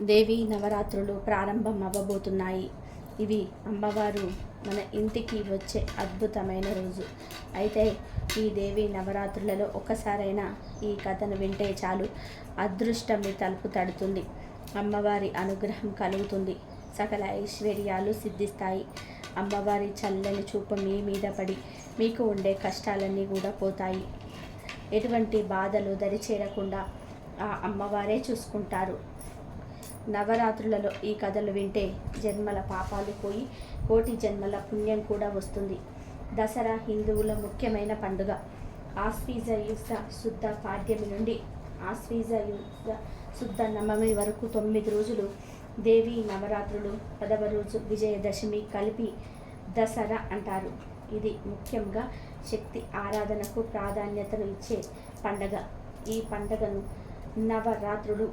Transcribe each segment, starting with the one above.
దేవి నవరాత్రులు ప్రారంభం అవ్వబోతున్నాయి. ఇవి అమ్మవారు మన ఇంటికి వచ్చే అద్భుతమైన రోజు. అయితే ఈ దేవి నవరాత్రులలో ఒక్కసారైనా ఈ కథను వింటే చాలు, అదృష్టం మీ తలుపు తడుతుంది, అమ్మవారి అనుగ్రహం కలుగుతుంది, సకల ఐశ్వర్యాలు సిద్ధిస్తాయి. అమ్మవారి చల్లని చూపు మీ మీద పడి మీకు ఉండే కష్టాలన్నీ కూడా పోతాయి. ఎటువంటి బాధలు దరిచేరకుండా ఆ అమ్మవారే చూసుకుంటారు. నవరాత్రులలో ఈ కథలు వింటే జన్మల పాపాలు పోయి కోటి జన్మల పుణ్యం కూడా వస్తుంది. దసరా హిందువుల ముఖ్యమైన పండుగ. ఆశ్వీజయుజ శుద్ధ పాడ్యమి నుండి ఆశ్వీజయుజ శుద్ధ నవమి వరకు 9 రోజులు దేవీ నవరాత్రులు. 10వ రోజు విజయదశమి కలిపి దసరా అంటారు. ఇది ముఖ్యంగా శక్తి ఆరాధనకు ప్రాధాన్యతను ఇచ్చే పండగ. ఈ పండగను నవరాత్రులు,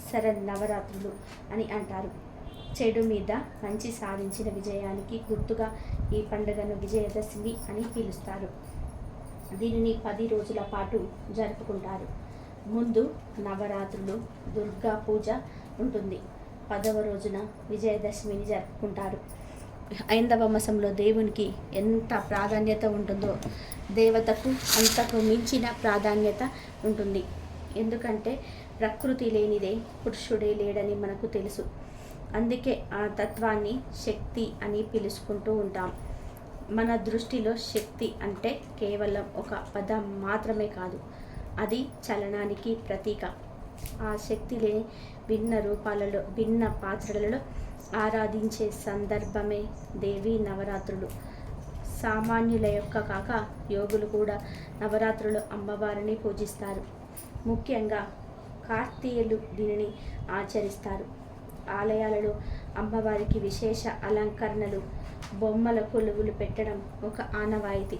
శరన్నవరాత్రులు అని అంటారు. చెడు మీద మంచి సాధించిన విజయానికి గుర్తుగా ఈ పండుగను విజయదశమి అని పిలుస్తారు. దీనిని 10 రోజుల పాటు జరుపుకుంటారు. ముందు నవరాత్రులు దుర్గా పూజ ఉంటుంది. 10వ రోజున విజయదశమిని జరుపుకుంటారు. ఐందవ మాసంలో దేవునికి ఎంత ప్రాధాన్యత ఉంటుందో దేవతకు అంతకు మించిన ప్రాధాన్యత ఉంటుంది. ఎందుకంటే ప్రకృతి లేనిదే పురుషుడే లేడని మనకు తెలుసు. అందుకే ఆ తత్వాన్ని శక్తి అని పిలుచుకుంటూ ఉంటాం. మన దృష్టిలో శక్తి అంటే కేవలం ఒక పదం మాత్రమే కాదు, అది చలనానికి ప్రతీక. ఆ శక్తిని భిన్న రూపాలలో, భిన్న పాత్రలలో ఆరాధించే సందర్భమే దేవీ నవరాత్రులు. సామాన్యుల యొక్క కాక యోగులు కూడా నవరాత్రులు అమ్మవారిని పూజిస్తారు. ముఖ్యంగా కార్తీయులు దీనిని ఆచరిస్తారు. ఆలయాలలో అమ్మవారికి విశేష అలంకరణలు, బొమ్మల కొలువులు పెట్టడం ఒక ఆనవాయితీ.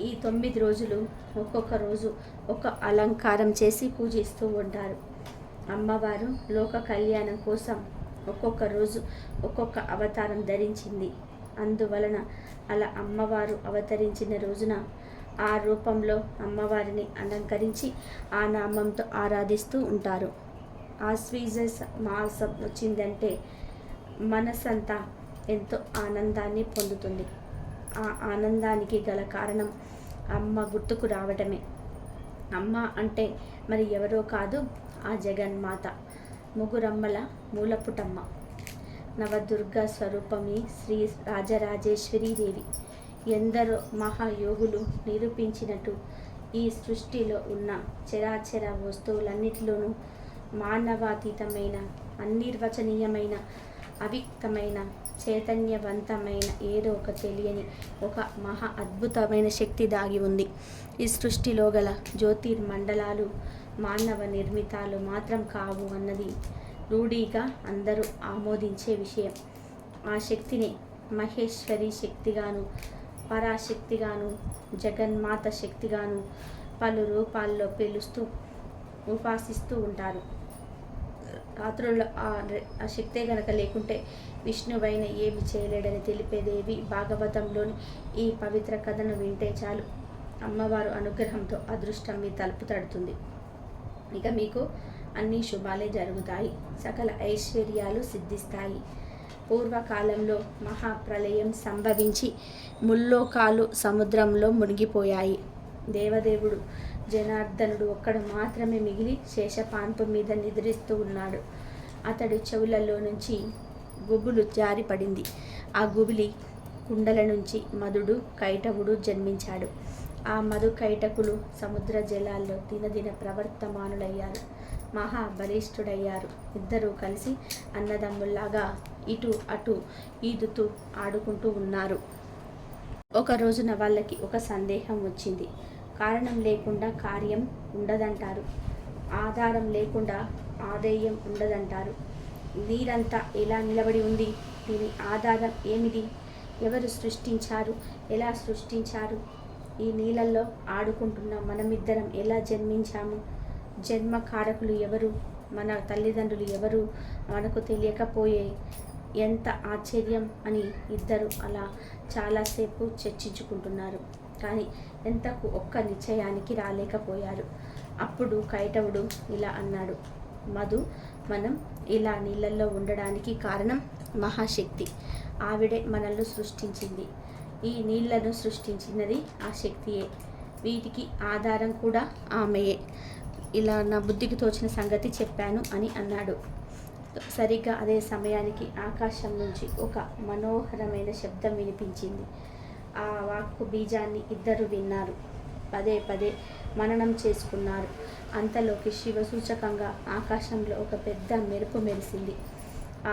ఈ 9 రోజులు ఒక్కొక్క రోజు ఒక అలంకారం చేసి పూజిస్తూ ఉంటారు. అమ్మవారు లోక కళ్యాణం కోసం ఒక్కొక్క రోజు ఒక్కొక్క అవతారం ధరించింది. అందువలన అలా అమ్మవారు అవతరించిన రోజున ఆ రూపంలో అమ్మవారిని అలంకరించి ఆ నామంతో ఆరాధిస్తూ ఉంటారు. ఆశ్వీజ మాసం వచ్చిందంటే మనసంతా ఎంతో ఆనందాన్ని పొందుతుంది. ఆ ఆనందానికి గల కారణం అమ్మ గుర్తుకు రావటమే. అమ్మ అంటే మరి ఎవరో కాదు, ఆ జగన్మాత, ముగురమ్మల మూలపుటమ్మ, నవదుర్గా స్వరూపమి శ్రీ రాజరాజేశ్వరీదేవి. ఎందరో మహాయోగులు నిరూపించినట్టు ఈ సృష్టిలో ఉన్న చరాచర వస్తువులన్నిటిలోనూ మానవాతీతమైన, అనిర్వచనీయమైన, అవ్యక్తమైన, చైతన్యవంతమైన ఏదో ఒక తెలియని ఒక మహా అద్భుతమైన శక్తి దాగి ఉంది. ఈ సృష్టిలో గల జ్యోతిర్మండలాలు మానవ నిర్మితాలు మాత్రం కావు అన్నది రూఢిగా అందరూ ఆమోదించే విషయం. ఆ శక్తిని మహేశ్వరి శక్తిగాను, పరాశక్తిగాను, జగన్మాత శక్తిగాను పలు రూపాల్లో పిలుస్తూ ఉపాసిస్తూ ఉంటారు. రాత్రుల్లో ఆ శక్తే గనక లేకుంటే విష్ణువైన ఏమి చేయలేడని తెలిపేదేవి భాగవతంలోని ఈ పవిత్ర కథను వింటే చాలు, అమ్మవారు అనుగ్రహంతో అదృష్టం మీ తలుపు తడుతుంది. ఇక మీకు అన్ని శుభాలే జరుగుతాయి, సకల ఐశ్వర్యాలు సిద్ధిస్తాయి. పూర్వకాలంలో మహాప్రళయం సంభవించి ముల్లోకాలు సముద్రంలో మునిగిపోయాయి. దేవదేవుడు జనార్దనుడు ఒక్కడు మాత్రమే మిగిలి శేషపాన్పు మీద నిద్రిస్తూ ఉన్నాడు. అతడి చెవులలో నుంచి గుబులు జారిపడింది. ఆ గుబిలి కుండల నుంచి మధుడు, కైటవుడు జన్మించాడు. ఆ మధు కైటకులు సముద్ర జలాల్లో దినదిన ప్రవర్తమానులయ్యారు, మహాబలిష్ఠుడయ్యారు. ఇద్దరూ కలిసి అన్నదమ్ముల్లాగా ఇటు అటు ఈదుతూ ఆడుకుంటూ ఉన్నారు. ఒక రోజున వాళ్ళకి ఒక సందేహం వచ్చింది. కారణం లేకుండా కార్యం ఉండదంటారు, ఆధారం లేకుండా ఆదాయం ఉండదంటారు. నీరంతా ఎలా నిలబడి ఉంది? దీని ఆధారం ఏమిటి? ఎవరు సృష్టించారు? ఎలా సృష్టించారు? ఈ నీళ్ళల్లో ఆడుకుంటున్న మనమిద్దరం ఎలా జన్మించాము? జన్మ కారకులు ఎవరు? మన తల్లిదండ్రులు ఎవరు? మనకు తెలియకపోయే ఎంత ఆశ్చర్యం అని ఇద్దరు అలా చాలాసేపు చర్చించుకుంటున్నారు. కానీ ఎంతకు ఒక్క నిశ్చయానికి రాలేకపోయారు. అప్పుడు కైటవుడు ఇలా అన్నాడు, మధు, మనం ఇలా నీళ్ళల్లో ఉండడానికి కారణం మహాశక్తి. ఆవిడే మనల్ని సృష్టించింది. ఈ నీళ్లను సృష్టించినది ఆ శక్తియే. వీటికి ఆధారం కూడా ఆమెయే. ఇలా నా బుద్ధికి తోచిన సంగతి చెప్పాను అని అన్నాడు. సరిగ్గా అదే సమయానికి ఆకాశం నుంచి ఒక మనోహరమైన శబ్దం వినిపించింది. ఆ వాక్కు బీజాన్ని ఇద్దరు విన్నారు. పదే పదే మననం చేసుకున్నారు. అంతలోకి శివసూచకంగా ఆకాశంలో ఒక పెద్ద మెరుపు మెరిసింది.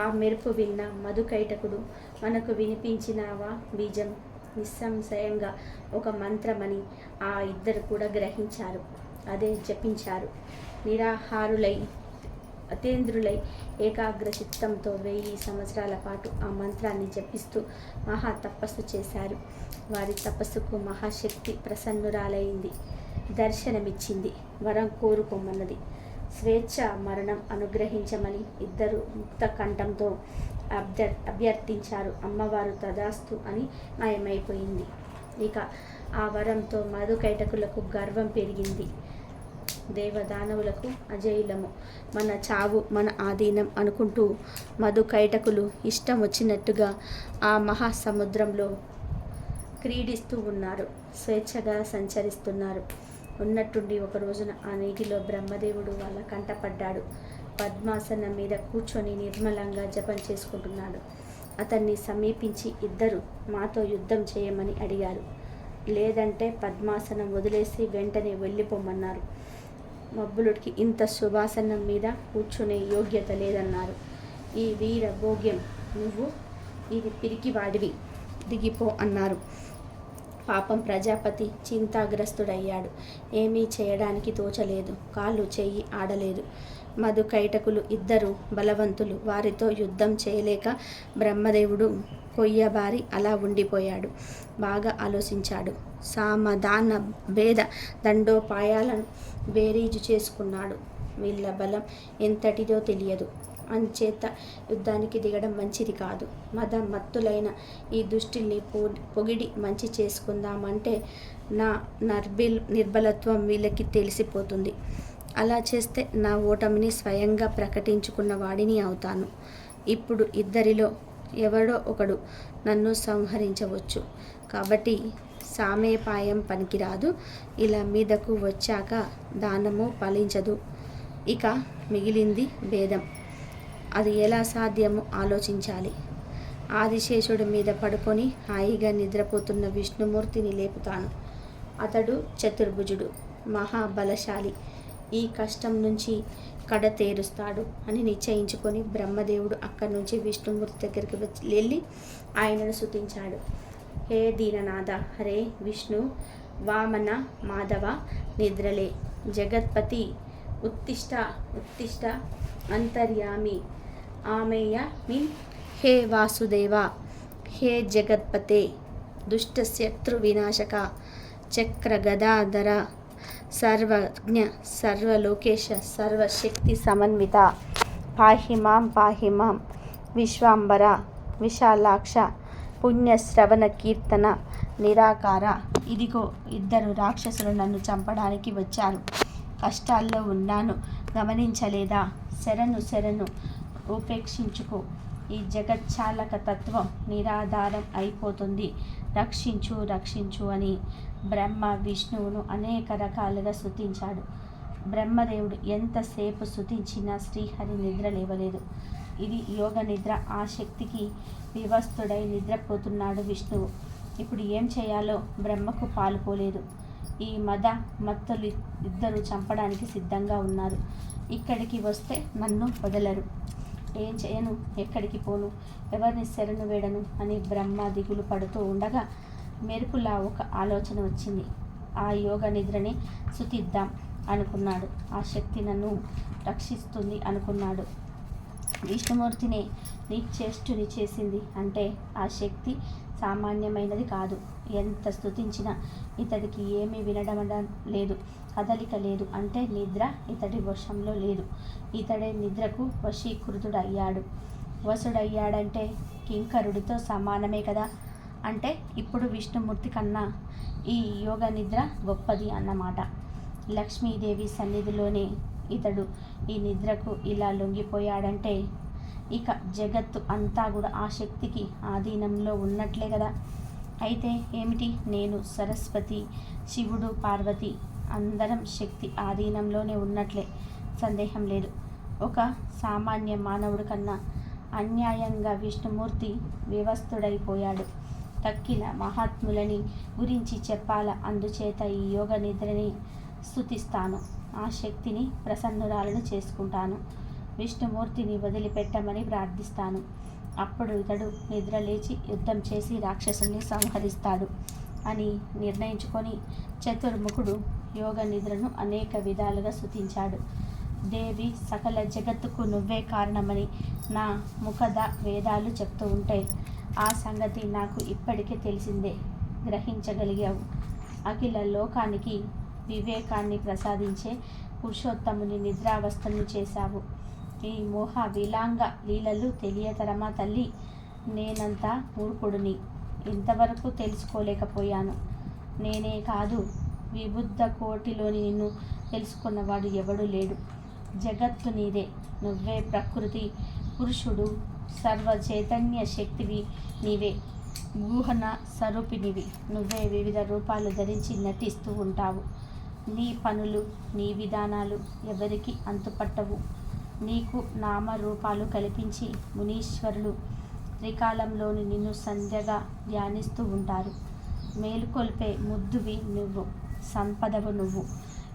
ఆ మెరుపు విన్న మధుకైటకుడు, మనకు వినిపించినవా బీజం నిస్సంశయంగా ఒక మంత్రమని ఆ ఇద్దరు కూడా గ్రహించారు. అదే జపించారు. నిరాహారులై అతేంద్రులై ఏకాగ్ర చిత్తంతో 1000 సంవత్సరాల పాటు ఆ మంత్రాన్ని జపిస్తూ మహా తపస్సు చేశారు. వారి తపస్సుకు మహాశక్తి ప్రసన్నురాలైంది. దర్శనమిచ్చింది. వరం కోరుకోమన్నది. స్వేచ్ఛ మరణం అనుగ్రహించమని ఇద్దరు ముక్త కంఠంతో అభ్యర్థించారు. అమ్మవారు తదాస్తు అని మాయమైపోయింది. ఇక ఆ వరంతో మధుకైటకులకు గర్వం పెరిగింది. దేవదానవులకు అజేయులము, మన చావు మన ఆధీనం అనుకుంటూ మధుకైటకులు ఇష్టం వచ్చినట్టుగా ఆ మహాసముద్రంలో క్రీడిస్తూ ఉన్నారు. స్వేచ్ఛగా సంచరిస్తున్నారు. ఉన్నట్టుండి ఒక రోజున ఆ నీటిలో బ్రహ్మదేవుడు వాళ్ళ కంటపడ్డాడు. పద్మాసనం మీద కూర్చొని నిర్మలంగా జపం చేసుకుంటున్నాడు. అతన్ని సమీపించి ఇద్దరు మాతో యుద్ధం చేయమని అడిగారు. లేదంటే పద్మాసనం వదిలేసి వెంటనే వెళ్ళిపోమన్నారు. మబ్బులుడికి ఇంత శుభాసనం మీద కూర్చునే యోగ్యత లేదన్నారు. ఈ వీర భోగ్యం నువ్వు ఇది పిరికివాడివి, దిగిపో అన్నారు. పాపం ప్రజాపతి చింతాగ్రస్తుడయ్యాడు. ఏమీ చేయడానికి తోచలేదు. కాళ్ళు చెయ్యి ఆడలేదు. మధుకైటకులు ఇద్దరు బలవంతులు. వారితో యుద్ధం చేయలేక బ్రహ్మదేవుడు కొయ్యబారి అలా ఉండిపోయాడు. బాగా ఆలోచించాడు. సామధాన భేద దండోపాయాలను బేరీజు చేసుకున్నాడు. వీళ్ళ బలం ఎంతటిదో తెలియదు. అంచేత యుద్ధానికి దిగడం మంచిది కాదు. మత్తులైన ఈ దుష్టుల్ని పొగిడి మంచి చేసుకుందామంటే నా నిర్బలత్వం వీళ్ళకి తెలిసిపోతుంది. అలా చేస్తే నా ఓటమిని స్వయంగా ప్రకటించుకున్న వాడిని అవుతాను. ఇప్పుడు ఇద్దరిలో ఎవడో ఒకడు నన్ను సంహరించవచ్చు. కాబట్టి సామేపాయం పనికిరాదు. ఇలా మీదకు వచ్చాక దానము ఫలించదు. ఇక మిగిలింది భేదం. అది ఎలా సాధ్యమో ఆలోచించాలి. ఆదిశేషుడి మీద పడుకొని హాయిగా నిద్రపోతున్న విష్ణుమూర్తిని లేపుతాను. అతడు చతుర్భుజుడు, మహాబలశాలి. ఈ కష్టం నుంచి కడతేరుస్తాడు అని నిశ్చయించుకొని బ్రహ్మదేవుడు అక్కడి నుంచి విష్ణుమూర్తి దగ్గరికి వెళ్ళి ఆయనను స్తుతించాడు. హే దీననాథ, హరే విష్ణు, వామన, మాధవ, నిద్రలే, జగత్పతి, ఉత్తిష్ట ఉత్తిష్ట, అంతర్యామి, ఆమేయ మిన్, హే వాసుదేవ, హే జగత్పతే, దుష్టశత్రు వినాశక, చక్ర గదాధర, సర్వజ్ఞ సర్వలోకేశ, సర్వశక్తి సమన్విత, పాహి మాం విశ్వాంబర, విశాలాక్ష, పుణ్యశ్రవణ కీర్తన నిరాకార. ఇదిగో ఇద్దరు రాక్షసులు నన్ను చంపడానికి వచ్చారు. కష్టాల్లో ఉన్నాను, గమనించలేదా? శరణు ఉపేక్షించుకో. ఈ జగచ్చాలక తత్వం నిరాధారం అయిపోతుంది. రక్షించు అని బ్రహ్మ విష్ణువును అనేక రకాలుగా స్తుతించాడు. బ్రహ్మదేవుడు ఎంతసేపు స్తుతించినా శ్రీహరి నిద్ర లేవలేదు. ఇది యోగ నిద్ర. ఆ శక్తికి వివస్తుడై నిద్రపోతున్నాడు విష్ణువు. ఇప్పుడు ఏం చేయాలో బ్రహ్మకు పాలుపోలేదు. ఈ మత్తులు ఇద్దరు చంపడానికి సిద్ధంగా ఉన్నారు. ఇక్కడికి వస్తే నన్ను వదలరు. ఏం చేయను, ఎక్కడికి పోను, ఎవరిని శరణు వేడను అని బ్రహ్మ దిగులు పడుతూ ఉండగా మెరుపులా ఒక ఆలోచన వచ్చింది. ఆ యోగ నిద్రని స్తుతిద్దాం అనుకున్నాడు. ఆ శక్తి నన్ను రక్షిస్తుంది అనుకున్నాడు. విష్ణుమూర్తిని నిశ్చేష్టుని చేసింది అంటే ఆ శక్తి సామాన్యమైనది కాదు. ఎంత స్తుతించినా ఇతడికి ఏమీ వినడం లేదు, కదలిక లేదు. అంటే నిద్ర ఇతడి వశంలో లేదు. ఇతడే నిద్రకు వశీకృతుడయ్యాడు. వశుడయ్యాడంటే కింకరుడితో సమానమే కదా. అంటే ఇప్పుడు విష్ణుమూర్తి కన్నా ఈ యోగ నిద్ర గొప్పది అన్నమాట. లక్ష్మీదేవి సన్నిధిలోనే ఇతడు ఈ నిద్రకు ఇలా లొంగిపోయాడంటే ఇక జగత్తు అంతా కూడా ఆ శక్తికి ఆధీనంలో ఉన్నట్లే కదా. అయితే ఏమిటి, నేను, సరస్వతి, శివుడు, పార్వతి అందరం శక్తి ఆధీనంలోనే ఉన్నట్లే, సందేహం లేదు. ఒక సామాన్య మానవుడి కన్నా అన్యాయంగా విష్ణుమూర్తి వివస్తుడైపోయాడు. తక్కిన మహాత్ములని గురించి చెప్పాలా, అందుచేత ఈ యోగ నిద్రని స్తుతిస్తాను, ఆ శక్తిని ప్రసన్నురాలను చేసుకుంటాను, విష్ణుమూర్తిని వదిలిపెట్టమని ప్రార్థిస్తాను. అప్పుడు ఇతడు నిద్ర లేచి యుద్ధం చేసి రాక్షసుల్ని సంహరిస్తాడు అని నిర్ణయించుకొని చతుర్ముఖుడు యోగ నిద్రను అనేక విధాలుగా స్తుతించాడు. దేవి, సకల జగత్తుకు నువ్వే కారణమని నా ముఖద వేదాలు చెప్తూ ఉంటే ఆ సంగతి నాకు ఇప్పటికే తెలిసిందే, గ్రహించగలిగావు. అఖిల లోకానికి వివేకాన్ని ప్రసాదించే పురుషోత్తముని నిద్రావస్థను చేశావు. ఈ మోహ విలాంగ లీలలు తెలియతరమా తల్లి? నేనంతా మూర్ఖుడిని, ఇంతవరకు తెలుసుకోలేకపోయాను. నేనే కాదు, విబుద్ధ కోటిలోని నిన్ను తెలుసుకున్నవాడు ఎవడు లేడు. జగత్తు నీదే, నువ్వే ప్రకృతి పురుషుడు, సర్వ చైతన్య శక్తివి నీవే, గూహన స్వరూపినివి నువ్వే. వివిధ రూపాలు ధరించి నటిస్తూ ఉంటావు. నీ పనులు, నీ విధానాలు ఎవరికి అంతుపట్టవు. నీకు నామరూపాలు కల్పించి మునీశ్వరులు త్రికాలంలోని నిన్ను సంధ్యగా ధ్యానిస్తూ ఉంటారు. మేలుకొల్పే ముద్దువి నువ్వు, సంపదవు నువ్వు,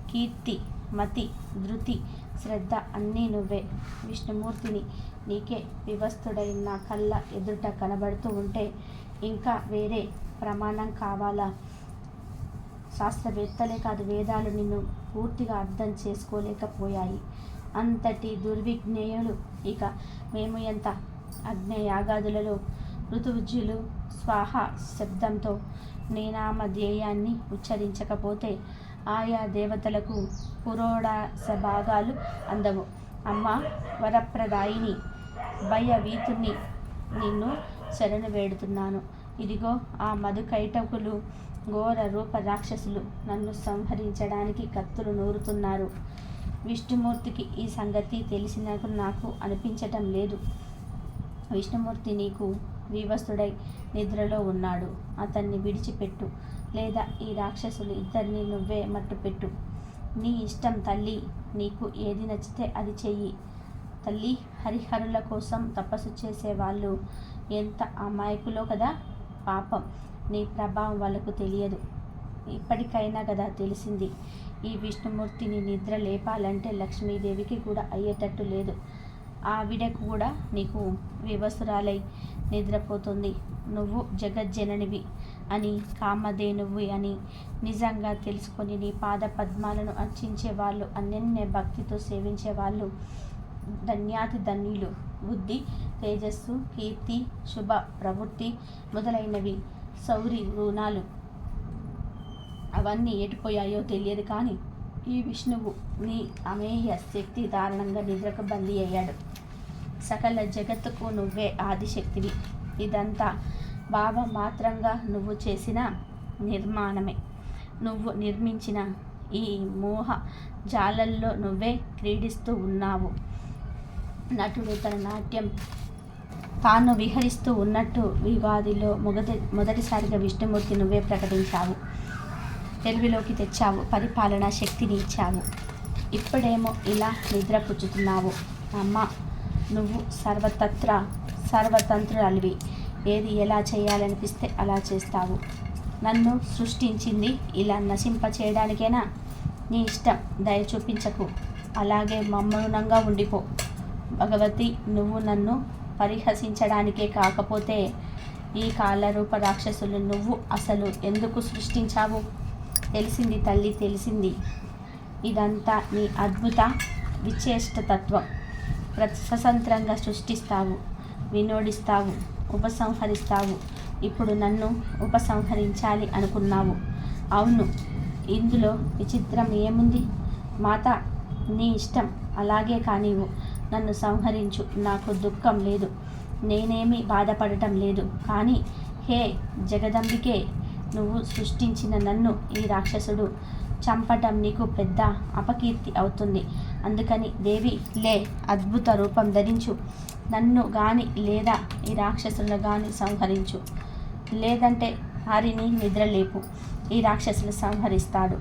కీర్తి, మతి, ధృతి, శ్రద్ధ అన్నీ నువ్వే. విష్ణుమూర్తిని నీకే వివస్తుడై నా కళ్ళ ఎదుట కనబడుతూ ఉంటే ఇంకా వేరే ప్రమాణం కావాలా? శాస్త్రవేత్తలే కాదు, వేదాలు నిన్ను పూర్తిగా అర్థం చేసుకోలేకపోయాయి. అంతటి దుర్విజ్ఞేయులు ఇక మేము ఎంత? అగ్నేయాగాదులలో ఋతువుజ్జులు స్వాహ శబ్దంతో నేనామధ్యేయాన్ని ఉచ్చరించకపోతే ఆయా దేవతలకు పురోడాస భాగాలు అందవు. అమ్మ వరప్రదాయిని, భయవీతుని నిన్ను శరణు వేడుతున్నాను. ఇదిగో ఆ మధుకైటకులు ఘోర రూప రాక్షసులు నన్ను సంహరించడానికి కత్తులు నూరుతున్నారు. విష్ణుమూర్తికి ఈ సంగతి తెలిసినకు నాకు అనిపించటం లేదు. విష్ణుమూర్తి నీకు వివస్తుడై నిద్రలో ఉన్నాడు, అతన్ని విడిచిపెట్టు, లేదా ఈ రాక్షసులు ఇద్దరిని నువ్వే మట్టుపెట్టు. నీ ఇష్టం తల్లి, నీకు ఏది నచ్చితే అది చెయ్యి. తల్లి, హరిహరుల కోసం తపస్సు చేసేవాళ్ళు ఎంత అమాయకులో కదా. పాపం, నీ ప్రభావం వాళ్ళకు తెలియదు. ఇప్పటికైనా కదా తెలిసింది. ఈ విష్ణుమూర్తిని నిద్ర లేపాలంటే లక్ష్మీదేవికి కూడా అయ్యేటట్టు లేదు. ఆవిడకు కూడా నీకు వివసురాలై నిద్రపోతుంది. నువ్వు జగజ్జననివి అని, కామధేనువి అని నిజంగా తెలుసుకొని నీ పాద పద్మాలను అర్చించే వాళ్ళు, అనన్య భక్తితో సేవించే వాళ్ళు ధన్యాతి ధన్యులు. బుద్ధి, తేజస్సు, కీర్తి, శుభ ప్రవృత్తి మొదలైనవి సౌరి రుణాలు అవన్నీ ఎటుపోయాయో తెలియదు. కానీ ఈ విష్ణువు నీ అమేయ శక్తి కారణంగా నిద్రకు బందీ అయ్యాడు. సకల జగత్తుకు నువ్వే ఆదిశక్తివి. ఇదంతా భావమాత్రంగా నువ్వు చేసిన నిర్మాణమే. నువ్వు నిర్మించిన ఈ మోహ జాలల్లో నువ్వే క్రీడిస్తూ ఉన్నావు. నటుడు తన నాట్యం తాను విహరిస్తూ ఉన్నట్టు యుగాదిలో మొదటిసారిగా విష్ణుమూర్తి నువ్వే ప్రకటించావు, తెలుగులోకి తెచ్చావు, పరిపాలనా శక్తిని ఇచ్చావు. ఇప్పుడేమో ఇలా నిద్రపుచ్చుతున్నావు. అమ్మ, నువ్వు సర్వతంత్రురాలివి. ఏది ఎలా చేయాలనిపిస్తే అలా చేస్తావు. నన్ను సృష్టించింది ఇలా నశింపచేయడానికేనా? నీ ఇష్టం, దయ చూపించకు, అలాగే మౌనంగా ఉండిపో. భగవతి, నువ్వు నన్ను పరిహసించడానికే కాకపోతే ఈ కాలరూప రాక్షసులు నువ్వు అసలు ఎందుకు సృష్టించావు? తెలిసింది తల్లి, తెలిసింది. ఇదంతా నీ అద్భుత విచేష్టతత్వం. స్వతంత్రంగా సృష్టిస్తావు, వినోడిస్తావు, ఉపసంహరిస్తావు. ఇప్పుడు నన్ను ఉపసంహరించాలి అనుకున్నావు. అవును, ఇందులో విచిత్రం ఏముంది? మాత, నీ ఇష్టం, అలాగే కానివ్వు. నన్ను సంహరించు, నాకు దుఃఖం లేదు, నేనేమీ బాధపడటం లేదు. కానీ హే జగదంబికే, నువ్వు సృష్టించిన నన్ను ఈ రాక్షసుడు చంపటం నీకు పెద్ద అపకీర్తి అవుతుంది. అందుకని దేవి లే, అద్భుత రూపం ధరించు. నన్ను గాని లేదా ఈ రాక్షసులను గాని సంహరించు. లేదంటే హరిని నిద్రలేపు. ఈ రాక్షసులు సంహరిస్తాడు.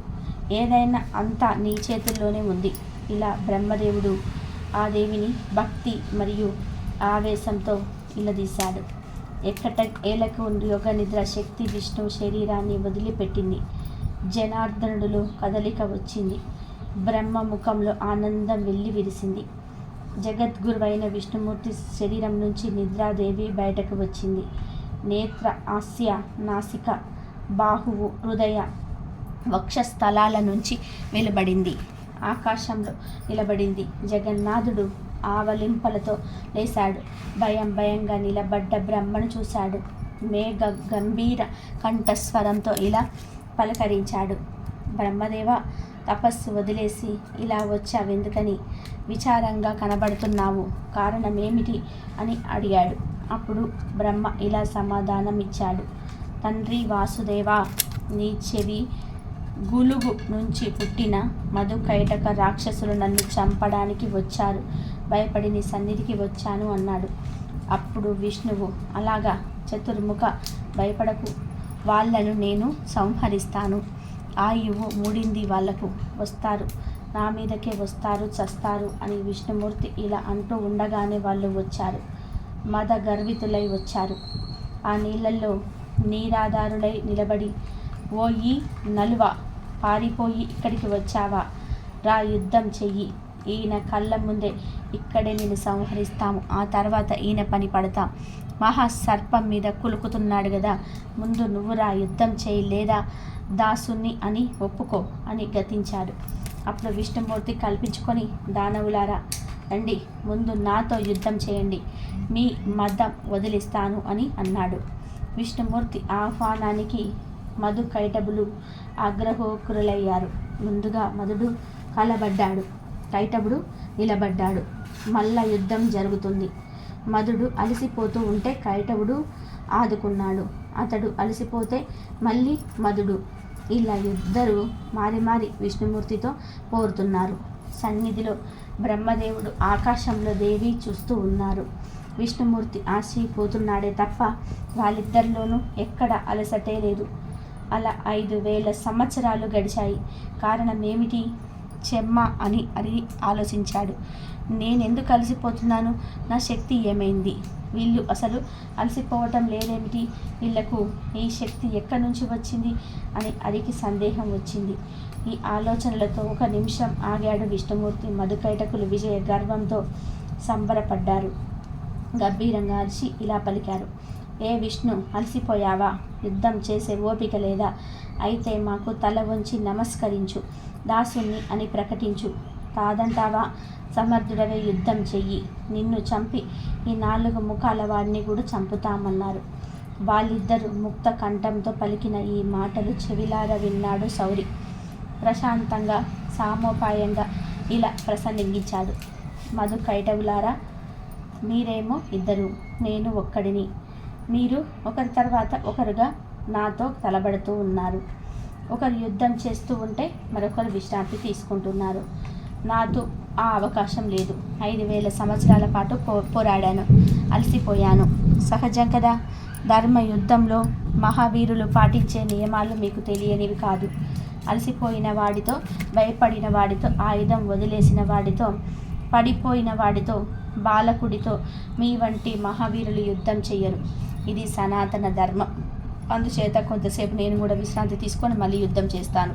ఏదైనా అంతా నీ చేతుల్లోనే ఉంది. ఇలా బ్రహ్మదేవుడు ఆ దేవిని భక్తి మరియు ఆవేశంతో నిలదీశాడు. ఏలకు యోగ నిద్ర శక్తి విష్ణు శరీరాన్ని వదిలిపెట్టింది. జనార్దనుడిలో కదలిక వచ్చింది. బ్రహ్మ ముఖంలో ఆనందం వెల్లి విరిసింది. జగద్గురువైన విష్ణుమూర్తి శరీరం నుంచి నిద్రాదేవి బయటకు వచ్చింది. నేత్ర, ఆస్య, నాసిక, బాహువు, హృదయ, వక్షస్థలాల నుంచి వెలువడింది. ఆకాశంలో నిలబడింది. జగన్నాథుడు ఆవలింపలతో లేశాడు. భయంగా నిలబడ్డ బ్రహ్మను చూశాడు. మేఘ గంభీర కంఠస్వరంతో ఇలా పలకరించాడు. బ్రహ్మదేవ, తపస్సు వదిలేసి ఇలా వచ్చావెందుకని? విచారంగా కనబడుతున్నావు, కారణమేమిటి అని అడిగాడు. అప్పుడు బ్రహ్మ ఇలా సమాధానం ఇచ్చాడు. తండ్రి వాసుదేవా, నీ చెవి గులుగు నుంచి పుట్టిన మధుకైటక రాక్షసులు నన్ను చంపడానికి వచ్చారు. భయపడి నీ సన్నిధికి వచ్చాను అన్నాడు. అప్పుడు విష్ణువు, అలాగా చతుర్ముఖ, భయపడకు, వాళ్ళను నేను సంహరిస్తాను. ఆయువు మూడింది వాళ్లకు, వస్తారు, నా మీదకే వస్తారు, చస్తారు అని విష్ణుమూర్తి ఇలా అంటూ ఉండగానే వాళ్ళు వచ్చారు. మద గర్వితులై వచ్చారు. ఆ నీళ్ళల్లో నీరాధారులై నిలబడి, ఓ ఈ నలువ, పారిపోయి ఇక్కడికి వచ్చావా? రా, యుద్ధం చెయ్యి. ఈయన కళ్ళ ముందే ఇక్కడే నేను సంహరిస్తాము. ఆ తర్వాత ఈయన పని పడతాం. మహాసర్పం మీద కులుకుతున్నాడు కదా, ముందు నువ్వు రా, యుద్ధం చేయి, లేదా దాసుని అని ఒప్పుకో అని గతించాడు. అప్పుడు విష్ణుమూర్తి కల్పించుకొని, దానవులారా రండి, ముందు నాతో యుద్ధం చేయండి, మీ మదం వదిలిస్తాను అని అన్నాడు. విష్ణుమూర్తి ఆహ్వానానికి మధుకైటబులు ఆగ్రహోకురులయ్యారు. ముందుగా మధుడు కలబడ్డాడు. కైటబుడు నిలబడ్డాడు. మల్ల యుద్ధం జరుగుతుంది. మధుడు అలసిపోతూ ఉంటే కైటవుడు ఆదుకున్నాడు. అతడు అలసిపోతే మళ్ళీ మధుడు. ఇలా ఇద్దరు మారి విష్ణుమూర్తితో పోరుతున్నారు. సన్నిధిలో బ్రహ్మదేవుడు, ఆకాశంలో దేవి చూస్తూ ఉన్నారు. విష్ణుమూర్తి ఆశిపోతున్నాడే తప్ప వాళ్ళిద్దరిలోనూ ఎక్కడ అలసటే లేదు. అలా 5000 సంవత్సరాలు గడిచాయి. కారణం ఏమిటి? చెమ్మ అని ఆలోచించాడు. నేనెందుకు అలసిపోతున్నాను? నా శక్తి ఏమైంది? వీళ్ళు అసలు అలసిపోవటం లేదేమిటి? వీళ్లకు ఈ శక్తి ఎక్కడి నుంచి వచ్చింది అని అరికి సందేహం వచ్చింది. ఈ ఆలోచనలతో 1 నిమిషం ఆగాడు విష్ణుమూర్తి. మధుకైటకులు విజయ గర్వంతో సంబరపడ్డారు. గంభీరంగా అరిచి ఇలా పలికారు. ఏ విష్ణు, అలసిపోయావా? యుద్ధం చేసే ఓపిక లేదా? అయితే మాకు తల వంచి నమస్కరించు, దాసుని అని ప్రకటించు. కాదంటావా? సమర్థుడవే, యుద్ధం చెయ్యి. నిన్ను చంపి ఈ 4 ముఖాల వాడిని కూడా చంపుతామన్నారు. వాళ్ళిద్దరూ ముక్త కంఠంతో పలికిన ఈ మాటలు చెవిలారా విన్నాడు సౌరి. ప్రశాంతంగా, సామోపాయంగా ఇలా ప్రసంగించాడు. మధుకైటవులారా, మీరేమో 2, నేను ఒక్కడిని. మీరు ఒకరి తర్వాత ఒకరుగా నాతో తలబడుతూ ఉన్నారు. ఒకరు యుద్ధం చేస్తూ ఉంటే మరొకరు విశ్రాంతి తీసుకుంటున్నారు. నాతో ఆ అవకాశం లేదు. 5000 సంవత్సరాల పాటు పోరాడాను, అలసిపోయాను. సహజం కదా. ధర్మ యుద్ధంలో మహావీరులు పాటించే నియమాలు మీకు తెలియనివి కాదు. అలసిపోయిన వాడితో, భయపడిన వాడితో, ఆయుధం వదిలేసిన వాడితో, పడిపోయిన వాడితో, బాలకుడితో మీ వంటి మహావీరులు యుద్ధం చెయ్యరు. ఇది సనాతన ధర్మం. అందుచేత కొంతసేపు నేను కూడా విశ్రాంతి తీసుకొని మళ్ళీ యుద్ధం చేస్తాను.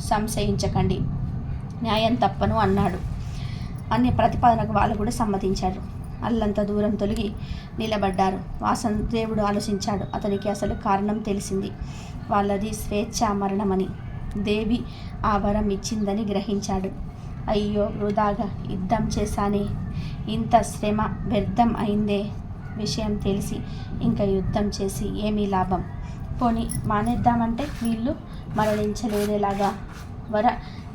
సంశయించకండి, న్యాయం తప్పను అన్నాడు. అనే ప్రతిపాదనకు వాళ్ళు కూడా సమ్మతించారు. అల్లంత దూరం తొలగి నిలబడ్డారు. వాసుదేవుడు ఆలోచించాడు. అతనికి అసలు కారణం తెలిసింది. వాళ్ళది స్వేచ్ఛా మరణమని, దేవి ఆ వరం ఇచ్చిందని గ్రహించాడు. అయ్యో, వృధాగా యుద్ధం చేశానే, ఇంత శ్రమ వ్యర్థం అయిందే. విషయం తెలిసి ఇంకా యుద్ధం చేసి ఏమీ లాభం? పోనీ మానేద్దామంటే వీళ్ళు మరణించలేదేలాగా?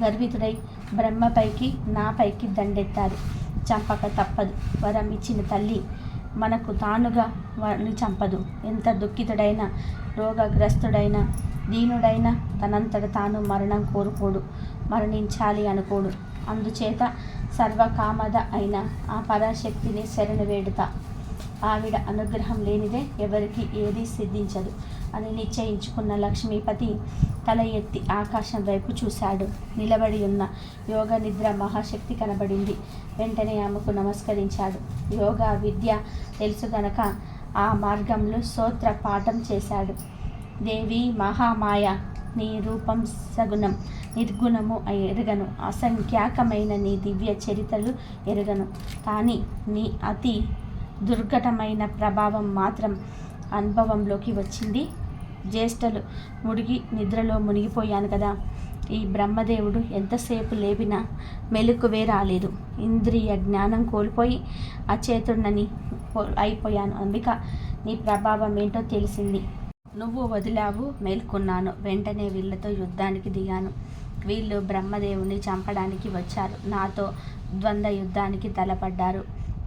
గర్వితుడై బ్రహ్మపైకి, నాపైకి దండెత్తారు. చంపక తప్పదు. వరం ఇచ్చిన తల్లి మనకు తానుగా వారిని చంపదు. ఎంత దుఃఖితుడైనా, రోగగ్రస్తుడైనా, దీనుడైనా తనంతట తాను మరణం కోరుకోడు, మరణించాలి అనుకోడు. అందుచేత సర్వకామద అయిన ఆ పరాశక్తిని శరణు వేడుతా. ఆవిడ అనుగ్రహం లేనిదే ఎవరికి ఏదీ సిద్ధించదు అని నిశ్చయించుకున్న లక్ష్మీపతి తల ఎత్తి ఆకాశం వైపు చూశాడు. నిలబడి ఉన్న యోగ నిద్ర మహాశక్తి కనబడింది. వెంటనే ఆమెకు నమస్కరించాడు. యోగా విద్య తెలుసు గనక ఆ మార్గంలో స్తోత్ర పాఠం చేశాడు. దేవి మహామాయ, నీ రూపం సగుణం, నిర్గుణము ఎరగను, అసంఖ్యాకమైన నీ దివ్య చరిత్రలు ఎరగను. కానీ నీ అతి దుర్ఘటమైన ప్రభావం మాత్రం అనుభవంలోకి వచ్చింది. జ్యేష్ఠలు నిద్రలో మునిగిపోయాను కదా. ఈ బ్రహ్మదేవుడు ఎంతసేపు లేపినా మెలకువే రాలేదు. ఇంద్రియ జ్ఞానం కోల్పోయి అచేతుడని అయిపోయాను. అంబిక, నీ ప్రభావం ఏంటో తెలిసింది. నువ్వు వదిలావు, మేల్కొన్నాను. వెంటనే వీళ్ళతో యుద్ధానికి దిగాను. వీళ్ళు బ్రహ్మదేవుని చంపడానికి వచ్చారు. నాతో ద్వంద్వ యుద్ధానికి తలపడ్డారు.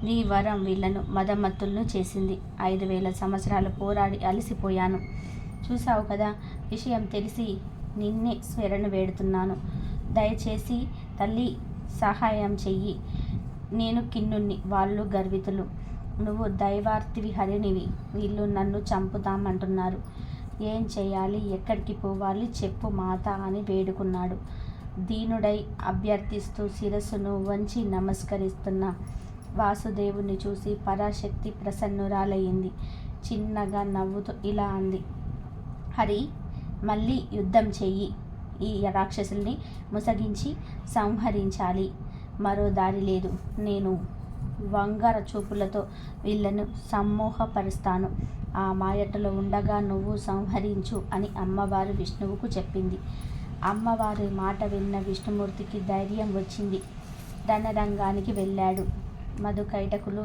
నీ వరం వీళ్లను మదమత్తులను చేసింది. 5000 సంవత్సరాలు పోరాడి అలసిపోయాను. చూసావు కదా, విషయం తెలిసి నిన్నే శరణు వేడుతున్నాను. దయచేసి తల్లి సహాయం చెయ్యి. నేను కిన్నుణ్ణి, వాళ్ళు గర్వితులు. నువ్వు దైవార్తివి, హరిణివి. వీళ్ళు నన్ను చంపుతామంటున్నారు. ఏం చేయాలి, ఎక్కడికి పోవాలి చెప్పు మాత అని వేడుకున్నాడు. దీనుడై అభ్యర్థిస్తూ శిరస్సును వంచి నమస్కరిస్తున్న వాసుదేవుని చూసి పరాశక్తి ప్రసన్నురాలయ్యింది. చిన్నగా నవ్వుతూ ఇలా అంది, హరి, మళ్ళీ యుద్ధం చెయ్యి. ఈ రాక్షసుల్ని ముసగించి సంహరించాలి. మరో దారి లేదు. నేను వంగర చూపులతో వీళ్లను సమ్మోహపరుస్తాను. ఆ మాయటలో ఉండగా నువ్వు సంహరించు అని అమ్మవారు విష్ణువుకు చెప్పింది. అమ్మవారి మాట విన్న విష్ణుమూర్తికి ధైర్యం వచ్చింది. రణరంగానికి వెళ్ళాడు. మధుకైటకులు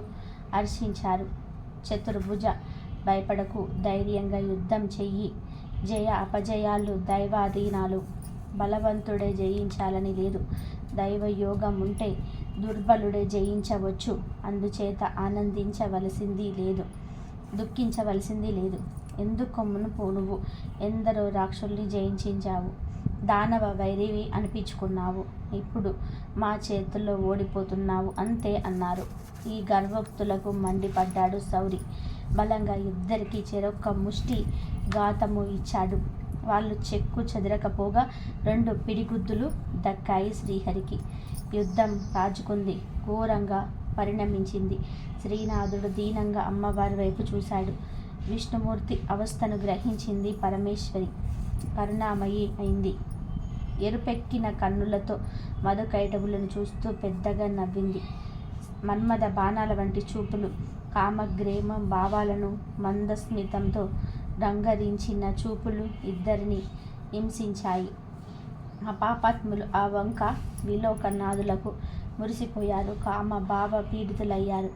హర్షించారు. చతుర్భుజ, భయపడకు, ధైర్యంగా యుద్ధం చెయ్యి. జయ అపజయాలు దైవాధీనాలు. బలవంతుడే జయించాలని లేదు. దైవయోగం ఉంటే దుర్బలుడే జయించవచ్చు. అందుచేత ఆనందించవలసింది లేదు, దుఃఖించవలసింది లేదు. ఎందుకు నువ్వు ఎందరో రాక్షసుల్ని జయించావు. దానవ వైరివి అనిపించుకున్నావు. ఇప్పుడు మా చేతుల్లో ఓడిపోతున్నావు అంతే అన్నారు. ఈ గర్వోక్తులకు మండిపడ్డాడు శౌరి. బలంగా ఇద్దరికి చెరొక్క ముష్టి ఘాతము ఇచ్చాడు. వాళ్ళు చెక్కు చెదరకపోగా 2 పిడిగుద్దులు దక్కాయి శ్రీహరికి. యుద్ధం రాజుకుంది. ఘోరంగా పరిణమించింది. శ్రీనాథుడు దీనంగా అమ్మవారి వైపు చూశాడు. విష్ణుమూర్తి అవస్థను గ్రహించింది. పరమేశ్వరి కరుణామయి అయింది. ఎరుపెక్కిన కన్నులతో మధుకైటవులను చూస్తూ పెద్దగా నవ్వింది. మన్మథ బాణాల వంటి చూపులు, కామగ్రేమ భావాలను మందస్మితంతో రంగరించిన చూపులు ఇద్దరిని హింసించాయి. ఆ పాపాత్ములు ఆ వంక విలోకనాథులకు మురిసిపోయారు. కామ భావ పీడితులయ్యారు.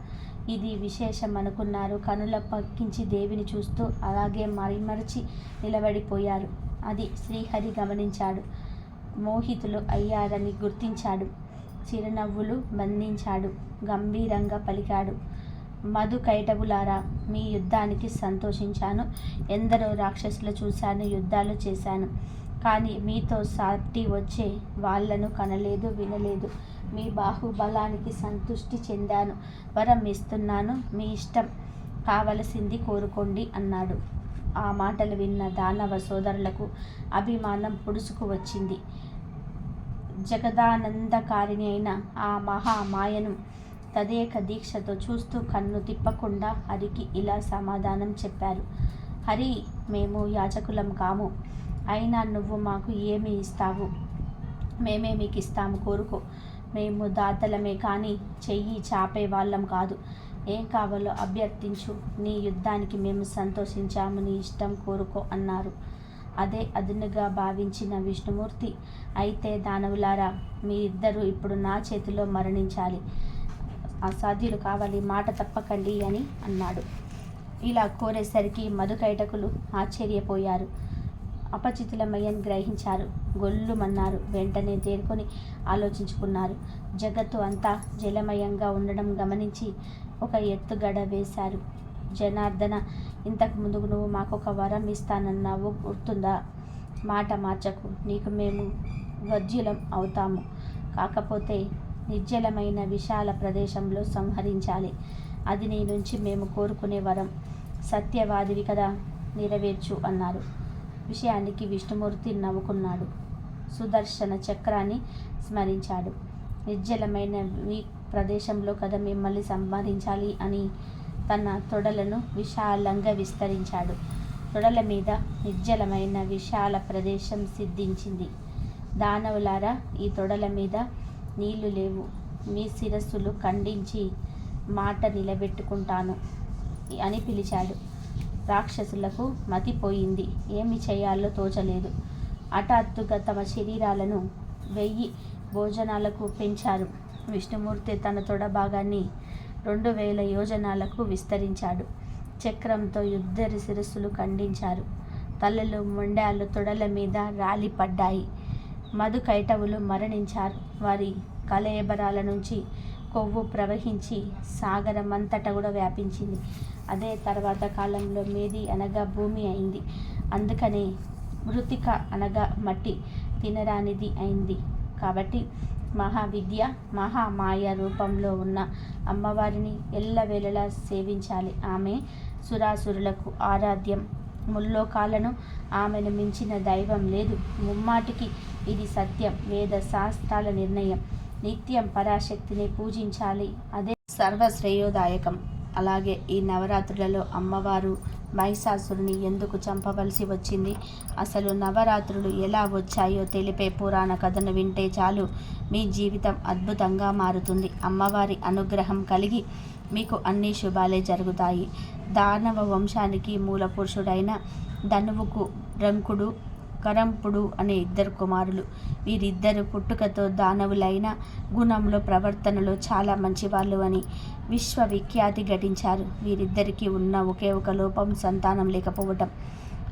ఇది విశేషం అనుకున్నారు. కనుల పక్కించి దేవిని చూస్తూ అలాగే మరిమరిచి నిలబడిపోయారు. అది శ్రీహరి గమనించాడు. మోహితులు అయ్యారని గుర్తించాడు. చిరునవ్వులు బంధించాడు. గంభీరంగా పలికాడు, మధుకైటవులారా, మీ యుద్ధానికి సంతోషించాను. ఎందరో రాక్షసులు చూశాను, యుద్ధాలు చేశాను. కానీ మీతో సాటి వచ్చే వాళ్లను కనలేదు, వినలేదు. మీ బాహుబలానికి సంతృష్టి చెందాను. వరం ఇస్తున్నాను, మీ ఇష్టం కావలసింది కోరుకోండి అన్నాడు. ఆ మాటలు విన్న దానవ సోదరులకు అభిమానం పుడుసుకు వచ్చింది. జగదానందకారిణి అయిన ఆ మహామాయను తదేక దీక్షతో చూస్తూ కన్ను తిప్పకుండా హరికి ఇలా సమాధానం చెప్పారు. హరి, మేము యాచకులం కాము. అయినా నువ్వు మాకు ఏమి ఇస్తావు? మేమే మీకు ఇస్తాము, కోరుకో. మేము దాతలమే కానీ చెయ్యి చాపే వాళ్ళం కాదు. ఏం కావాలో అభ్యర్థించు. నీ యుద్ధానికి మేము సంతోషించాము, నీ ఇష్టం కోరుకో అన్నారు. అదే అదునుగా భావించిన విష్ణుమూర్తి, అయితే దానవులారా, మీ ఇద్దరు ఇప్పుడు నా చేతిలో మరణించాలి. అసాధ్యులు కావాలి, మాట తప్పకండి అని అన్నాడు. ఇలా కోరేసరికి మధుకైటకులు ఆశ్చర్యపోయారు. అపచితులమయ్యని గ్రహించారు. గొల్లుమన్నారు. వెంటనే తేరుకొని ఆలోచించుకున్నారు. జగత్తు అంతా జలమయంగా ఉండడం గమనించి ఒక ఎత్తుగడ వేశారు. జనార్దన, ఇంతకు ముందు నువ్వు మాకొక వరం ఇస్తానన్నావు, గుర్తుందా? మాట మార్చకు. నీకు మేము వజ్యులం అవుతాము. కాకపోతే నిర్జలమైన విశాల ప్రదేశంలో సంహరించాలి. అది నీ నుంచి మేము కోరుకునే వరం. సత్యవాదివి కదా, నెరవేర్చు అన్నారు. విషయానికి విష్ణుమూర్తి నవ్వుకున్నాడు. సుదర్శన చక్రాన్ని స్మరించాడు. నిర్జలమైన ప్రదేశంలో కదా మిమ్మల్ని సంహరించాలి అని తన తొడలను విశాలంగా విస్తరించాడు. తొడల మీద నిర్జలమైన విశాల ప్రదేశం సిద్ధించింది. దానవులారా, ఈ తొడల మీద నీళ్లు లేవు. మీ శిరస్సులు ఖండించి మాట నిలబెట్టుకుంటాను అని పిలిచాడు. రాక్షసులకు మతిపోయింది. ఏమి చేయాలో తోచలేదు. హఠాత్తుగా తమ శరీరాలను 1000 భోజనాలకు పెంచారు. విష్ణుమూర్తి తన తొడ భాగాన్ని 2000 యోజనాలకు విస్తరించాడు. చక్రంతో ఇద్దరి శిరస్సులు ఖండించారు. తలలు మొండాలు తొడల మీద రాలిపడ్డాయి. మధుకైటవులు మరణించారు. వారి కళేబరాల నుంచి కొవ్వు ప్రవహించి సాగరమంతటా కూడా వ్యాపించింది. అదే తర్వాత కాలంలో మేది అనగా భూమి అయింది. అందుకనే మృతిక అనగా మట్టి తినరానిది అయింది. కాబట్టి మహావిద్య మహామాయ రూపంలో ఉన్న అమ్మవారిని ఎల్లవేళలా సేవించాలి. ఆమె సురాసురులకు ఆరాధ్యం. ముల్లోకాలను ఆమెను మించిన దైవం లేదు. ముమ్మాటికి ఇది సత్యం. వేద శాస్త్రాల నిర్ణయం. నిత్యం పరాశక్తిని పూజించాలి. అదే సర్వశ్రేయోదాయకం. అలాగే ఈ నవరాత్రులలో అమ్మవారు మహిషాసురుని ఎందుకు చంపవలసి వచ్చింది, అసలు నవరాత్రులు ఎలా వచ్చాయో తెలిపే పురాణ కథను వింటే చాలు, మీ జీవితం అద్భుతంగా మారుతుంది. అమ్మవారి అనుగ్రహం కలిగి మీకు అన్ని శుభాలే జరుగుతాయి. దానవ వంశానికి మూల పురుషుడైన ధనువుకు రంకుడు, కరంపుడు అనే 2 కుమారులు. వీరిద్దరు పుట్టుకతో దానవులైన గుణంలో ప్రవర్తనలో చాలా మంచివాళ్ళు అని విశ్వవిఖ్యాతి ఘటించారు. వీరిద్దరికీ ఉన్న ఒకే ఒక లోపం సంతానం లేకపోవటం.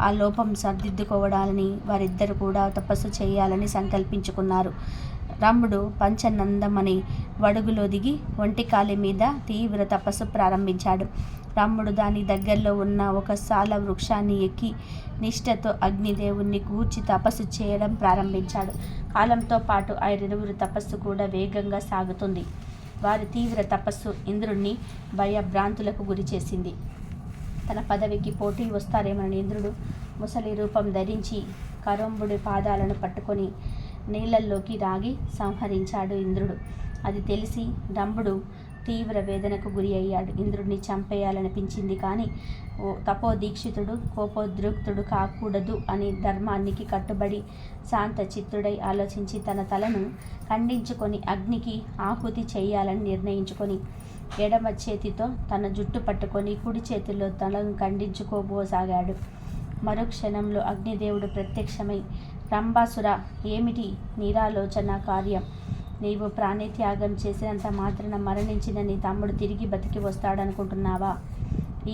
ఆ లోపం సర్దిద్దుకోవడాలని వారిద్దరు కూడా తపస్సు చేయాలని సంకల్పించుకున్నారు. రాముడు పంచనందం అనే వడుగులో దిగి ఒంటికాలి మీద తీవ్ర తపస్సు ప్రారంభించాడు. రాముడు దాని దగ్గరలో ఉన్న ఒక సాల వృక్షాన్ని ఎక్కి నిష్ఠతో అగ్నిదేవుణ్ణి గూర్చి తపస్సు చేయడం ప్రారంభించాడు. కాలంతో పాటు ఆయనిరువురి తపస్సు కూడా వేగంగా సాగుతుంది. వారి తీవ్ర తపస్సు ఇంద్రుణ్ణి భయభ్రాంతులకు గురి చేసింది. తన పదవికి పోటీ వస్తారేమని ఇంద్రుడు ముసలి రూపం ధరించి కరంబుడి పాదాలను పట్టుకొని నీళ్ళల్లోకి రాగి సంహరించాడు ఇంద్రుడు. అది తెలిసి రంభుడు తీవ్ర వేదనకు గురి అయ్యాడు. ఇంద్రుడిని చంపేయాలనిపించింది. కానీ తపోదీక్షితుడు కోపోద్రిక్తుడు కాకూడదు అని ధర్మానికి కట్టుబడి శాంత చిత్తుడై ఆలోచించి తన తలను ఖండించుకొని అగ్నికి ఆహుతి చేయాలని నిర్ణయించుకొని ఎడమ చేతితో తన జుట్టు పట్టుకొని కుడి చేతిలో తలను ఖండించుకోబోసాగాడు. మరుక్షణంలో అగ్నిదేవుడు ప్రత్యక్షమై, రంభాసుర, ఏమిటి నిరాలోచన కార్యం? నీవు ప్రాణత్యాగం చేసినంత మాత్రాన మరణించిన నీ తమ్ముడు తిరిగి బతికి వస్తాడనుకుంటున్నావా?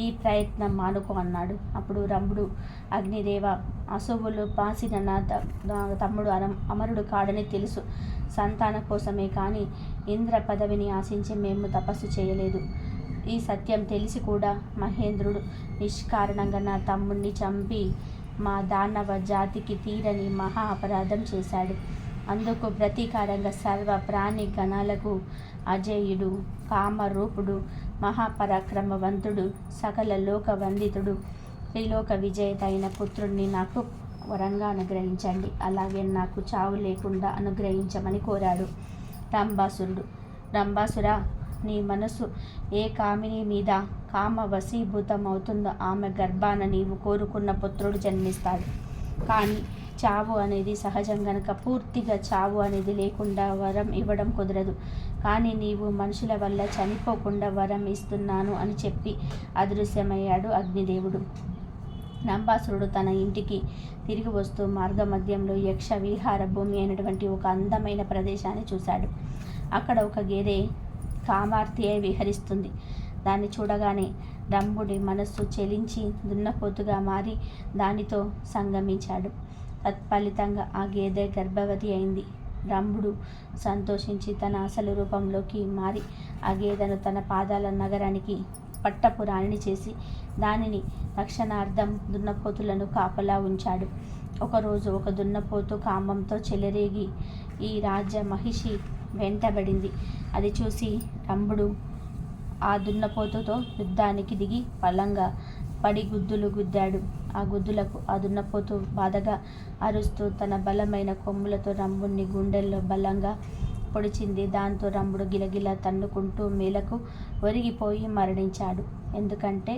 ఈ ప్రయత్నం మానుకో అన్నాడు. అప్పుడు రంభుడు, అగ్నిదేవ, అశువులు పాసిన నా తమ్ముడు అమరుడు కాడని తెలుసు. సంతానం కోసమే కానీ ఇంద్ర పదవిని ఆశించి మేము తపస్సు చేయలేదు. ఈ సత్యం తెలిసి కూడా మహేంద్రుడు నిష్కారణంగా నా తమ్ముడిని చంపి మా దానవ జాతికి తీరని మహా అపరాధం చేశాడు. అందుకు ప్రతీకారంగా సర్వ ప్రాణి గణాలకు అజేయుడు, కామరూపుడు, మహాపరాక్రమవంతుడు, సకల లోక వందితుడు, త్రిలోక విజేత అయిన పుత్రుణ్ణి నాకు వరంగా అనుగ్రహించండి. అలాగే నాకు చావు లేకుండా అనుగ్రహించమని కోరాడు రంభాసురుడు. రంభాసుర, నీ మనసు ఏ కామిని మీద కామ వశీభూతం అవుతుందో ఆమె గర్భాన నీవు కోరుకున్న పుత్రుడు జన్మిస్తాడు. కానీ చావు అనేది సహజం గనక పూర్తిగా చావు అనేది లేకుండా వరం ఇవ్వడం కుదరదు. కానీ నీవు మనుషుల వల్ల చనిపోకుండా వరం ఇస్తున్నాను అని చెప్పి అదృశ్యమయ్యాడు అగ్నిదేవుడు. రంభాసురుడు తన ఇంటికి తిరిగి వస్తూ మార్గమధ్యంలో యక్ష విహార భూమి అయినటువంటి ఒక అందమైన ప్రదేశాన్ని చూశాడు. అక్కడ ఒక గేదె కామార్తి అయి విహరిస్తుంది. దాన్ని చూడగానే రంభుడి మనస్సు చెలించి దున్నపోతుగా మారి దానితో సంగమించాడు. తత్ఫలితంగా ఆ గేదె గర్భవతి అయింది. రంభుడు సంతోషించి తన అసలు రూపంలోకి మారి ఆ గేదెను తన పాదాల నగరానికి పట్టపు రాణిని చేసి దానిని రక్షణార్థం దున్నపోతులను కాపలా ఉంచాడు. ఒకరోజు ఒక దున్నపోతు కామంతో చెలరేగి ఈ రాజ మహిషి వెంటబడింది. అది చూసి రంభుడు ఆ దున్నపోతుతో యుద్ధానికి దిగి బలంగా పడి గుద్దులు గుద్దాడు. ఆ గుద్దులకు ఆ దున్నపోతు బాధగా అరుస్తూ తన బలమైన కొమ్ములతో రంభుణ్ణి గుండెల్లో బలంగా పొడిచింది. దాంతో రంభుడు గిలగిలా తన్నుకుంటూ మేలకు ఒరిగిపోయి మరణించాడు. ఎందుకంటే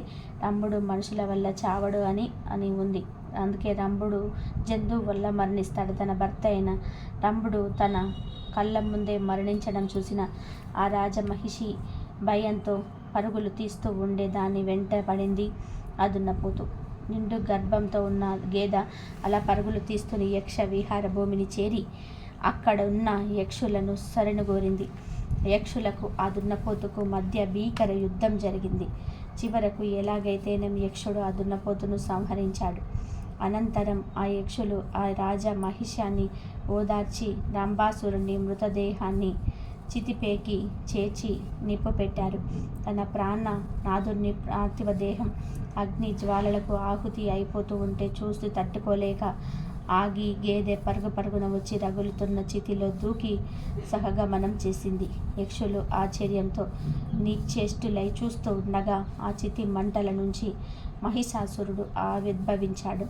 రంభుడు మనుషుల వల్ల చావడు అని ఉంది. అందుకే రంభుడు జంతువు వల్ల మరణిస్తాడు. తన భర్త అయిన రంభుడు తన కళ్ళ ముందే మరణించడం చూసిన ఆ రాజమహిషి భయంతో పరుగులు తీస్తూ ఉండే దాని వెంట పడింది. ఆ దున్నపోతు నిండు గర్భంతో ఉన్న గేదె అలా పరుగులు తీస్తున్న యక్ష విహార భూమిని చేరి అక్కడ ఉన్న యక్షులను శరణుగోరింది. యక్షులకు ఆ దున్నపోతుకు మధ్య భీకర యుద్ధం జరిగింది. చివరకు ఎలాగైతేనేం యక్షుడు ఆ దున్నపోతును సంహరించాడు. అనంతరం ఆ యక్షులు ఆ రాజ మహిషాన్ని ఓదార్చి రంభాసురుని మృతదేహాన్ని చితిపేకి చేర్చి నిప్పు పెట్టారు. తన ప్రాణ నాథుని పార్థివ దేహం అగ్ని జ్వాలలకు ఆహుతి అయిపోతూ ఉంటే చూస్తూ తట్టుకోలేక ఆగి గేదె పరుగున వచ్చి రగులుతున్న చితిలో దూకి సహగమనం చేసింది. యక్షులు ఆశ్చర్యంతో నిశ్చేష్టులై చూస్తూ ఉండగా ఆ చితి మంటల నుంచి మహిషాసురుడు ఆవిర్భవించాడు.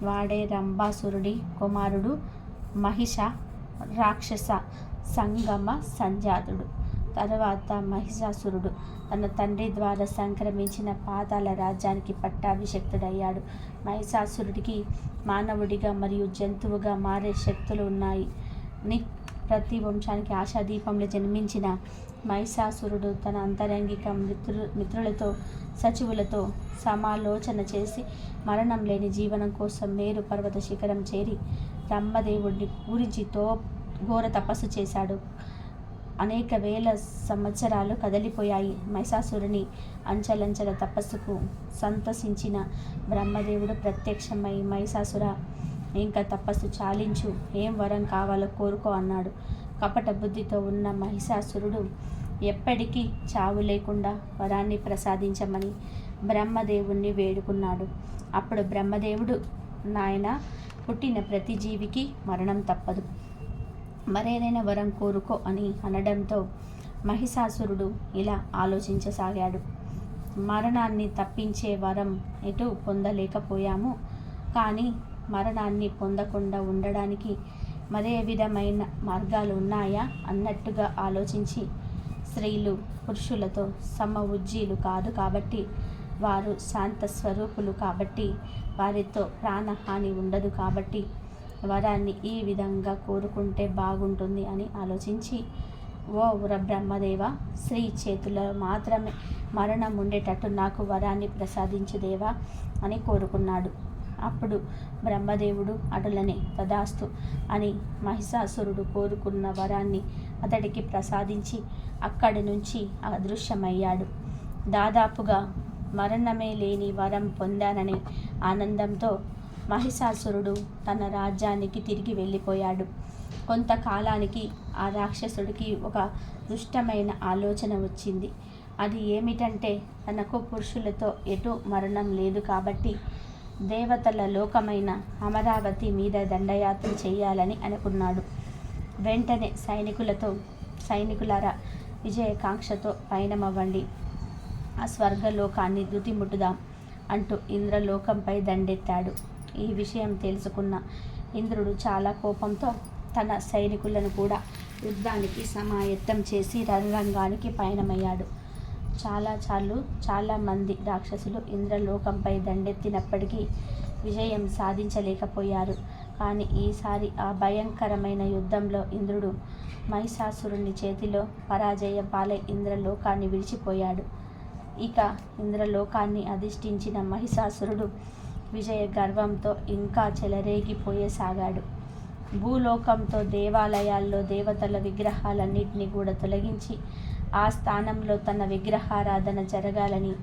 వాడే రంభాసురుడి కుమారుడు మహిష రాక్షస సంగమ సంజాతుడు. తరువాత మహిషాసురుడు తన తండ్రి ద్వారా సంక్రమించిన పాతాళ రాజ్యానికి పట్టాభిషిక్తుడయ్యాడు. మహిషాసురుడికి మానవుడిగా మరియు జంతువుగా మారే శక్తులు ఉన్నాయి. ప్రతి వంశానికి ఆశాదీపంలో జన్మించిన మహిషాసురుడు తన అంతరంగిక మిత్రులతో సచివులతో సమాలోచన చేసి మరణం లేని జీవనం కోసం మేరు పర్వత శిఖరం చేరి బ్రహ్మదేవుడిని గురించి ఘోర తపస్సు చేశాడు. అనేక వేల సంవత్సరాలు కదలిపోయాయి. మహిషాసురుని అంచలంచల తపస్సుకు సంతసించిన బ్రహ్మదేవుడు ప్రత్యక్షమై మహిషాసుర ఇంకా తపస్సు చాలించు, ఏం వరం కావాలో కోరుకో అన్నాడు. కపట బుద్ధితో ఉన్న మహిషాసురుడు ఎప్పటికీ చావు లేకుండా వరాన్ని ప్రసాదించమని బ్రహ్మదేవుణ్ణి వేడుకున్నాడు. అప్పుడు బ్రహ్మదేవుడు, నాయన, పుట్టిన ప్రతి జీవికి మరణం తప్పదు, మరేదైనా వరం కోరుకో అని అనడంతో మహిషాసురుడు ఇలా ఆలోచించసాగాడు. మరణాన్ని తప్పించే వరం ఎటు పొందలేకపోయాము, కానీ మరణాన్ని పొందకుండా ఉండడానికి మరే విధమైన మార్గాలు ఉన్నాయా అన్నట్టుగా ఆలోచించి, స్త్రీలు పురుషులతో ఉజ్జీలు కాదు కాబట్టి, వారు శాంత స్వరూపులు కాబట్టి, వారితో ప్రాణహాని ఉండదు కాబట్టి వరాన్ని ఈ విధంగా కోరుకుంటే బాగుంటుంది అని ఆలోచించి, ఓ బ్రహ్మదేవ, స్త్రీ చేతుల్లో మాత్రమే మరణం ఉండేటట్టు నాకు వరాన్ని ప్రసాదించుదేవా అని కోరుకున్నాడు. అప్పుడు బ్రహ్మదేవుడు అటులనే తదాస్తు అని మహిషాసురుడు కోరుకున్న వరాన్ని అతడికి ప్రసాదించి అక్కడి నుంచి అదృశ్యమయ్యాడు. దాదాపుగా మరణమే లేని వరం పొందాననే ఆనందంతో మహిషాసురుడు తన రాజ్యానికి తిరిగి వెళ్ళిపోయాడు. కొంతకాలానికి ఆ రాక్షసుడికి ఒక దుష్టమైన ఆలోచన వచ్చింది. అది ఏమిటంటే, తనకు పురుషులతో ఎటు మరణం లేదు కాబట్టి దేవతల లోకమైన అమరావతి మీద దండయాత్ర చేయాలని అనుకున్నాడు. వెంటనే సైనికులారా, విజయకాంక్షతో పయనమవ్వండి, ఆ స్వర్గలోకాన్ని దుతిముట్టుదాం అంటూ ఇంద్రలోకంపై దండెత్తాడు. ఈ విషయం తెలుసుకున్న ఇంద్రుడు చాలా కోపంతో తన సైనికులను కూడా యుద్ధానికి సమాయత్తం చేసి రణరంగానికి పయనమయ్యాడు. చాలా మంది రాక్షసులు ఇంద్రలోకంపై దండెత్తినప్పటికీ విజయం సాధించలేకపోయారు. కానీ ఈసారి ఆ భయంకరమైన యుద్ధంలో ఇంద్రుడు మహిషాసురుని చేతిలో పరాజయ పాలై ఇంద్రలోకాన్ని విడిచిపోయాడు. ఇక ఇంద్రలోకాన్ని అధిష్ఠించిన మహిషాసురుడు విజయ గర్వంతో ఇంకా చెలరేగిపోయేసాగాడు. భూలోకంతో దేవాలయాల్లో దేవతల విగ్రహాలన్నింటినీ కూడా తొలగించి ఆ స్థానంలో తన విగ్రహారాధన జరగాలని,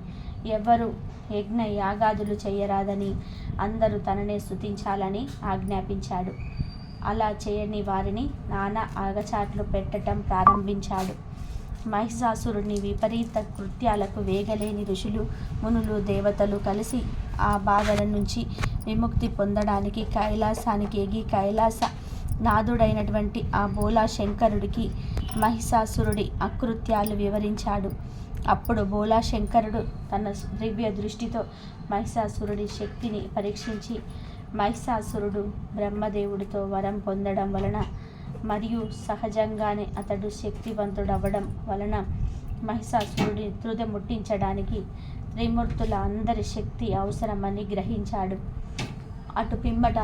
ఎవ్వరూ యజ్ఞ యాగాదులు చేయరాదని, అందరూ తననే స్తుతించాలని ఆజ్ఞాపించాడు. అలా చేయని వారిని నానా అగచాట్లు పెట్టడం ప్రారంభించాడు. మహిషాసురుని విపరీత కృత్యాలకు వేగలేని ఋషులు, మునులు, దేవతలు కలిసి ఆ బాధల నుంచి విముక్తి పొందడానికి కైలాసానికి ఎగి కైలాస నాథుడైనటువంటి ఆ బోలా శంకరుడికి మహిషాసురుడి అకృత్యాలు వివరించాడు. అప్పుడు బోలా శంకరుడు తన దివ్య దృష్టితో మహిషాసురుడి శక్తిని పరీక్షించి, మహిషాసురుడు బ్రహ్మదేవుడితో వరం పొందడం వలన మరియు సహజంగానే అతడు శక్తివంతుడవ్వడం వలన మహిషాసురుడిని తుదముట్టించడానికి త్రిమూర్తుల అందరి శక్తి అవసరమని గ్రహించాడు. అటు పిమ్మట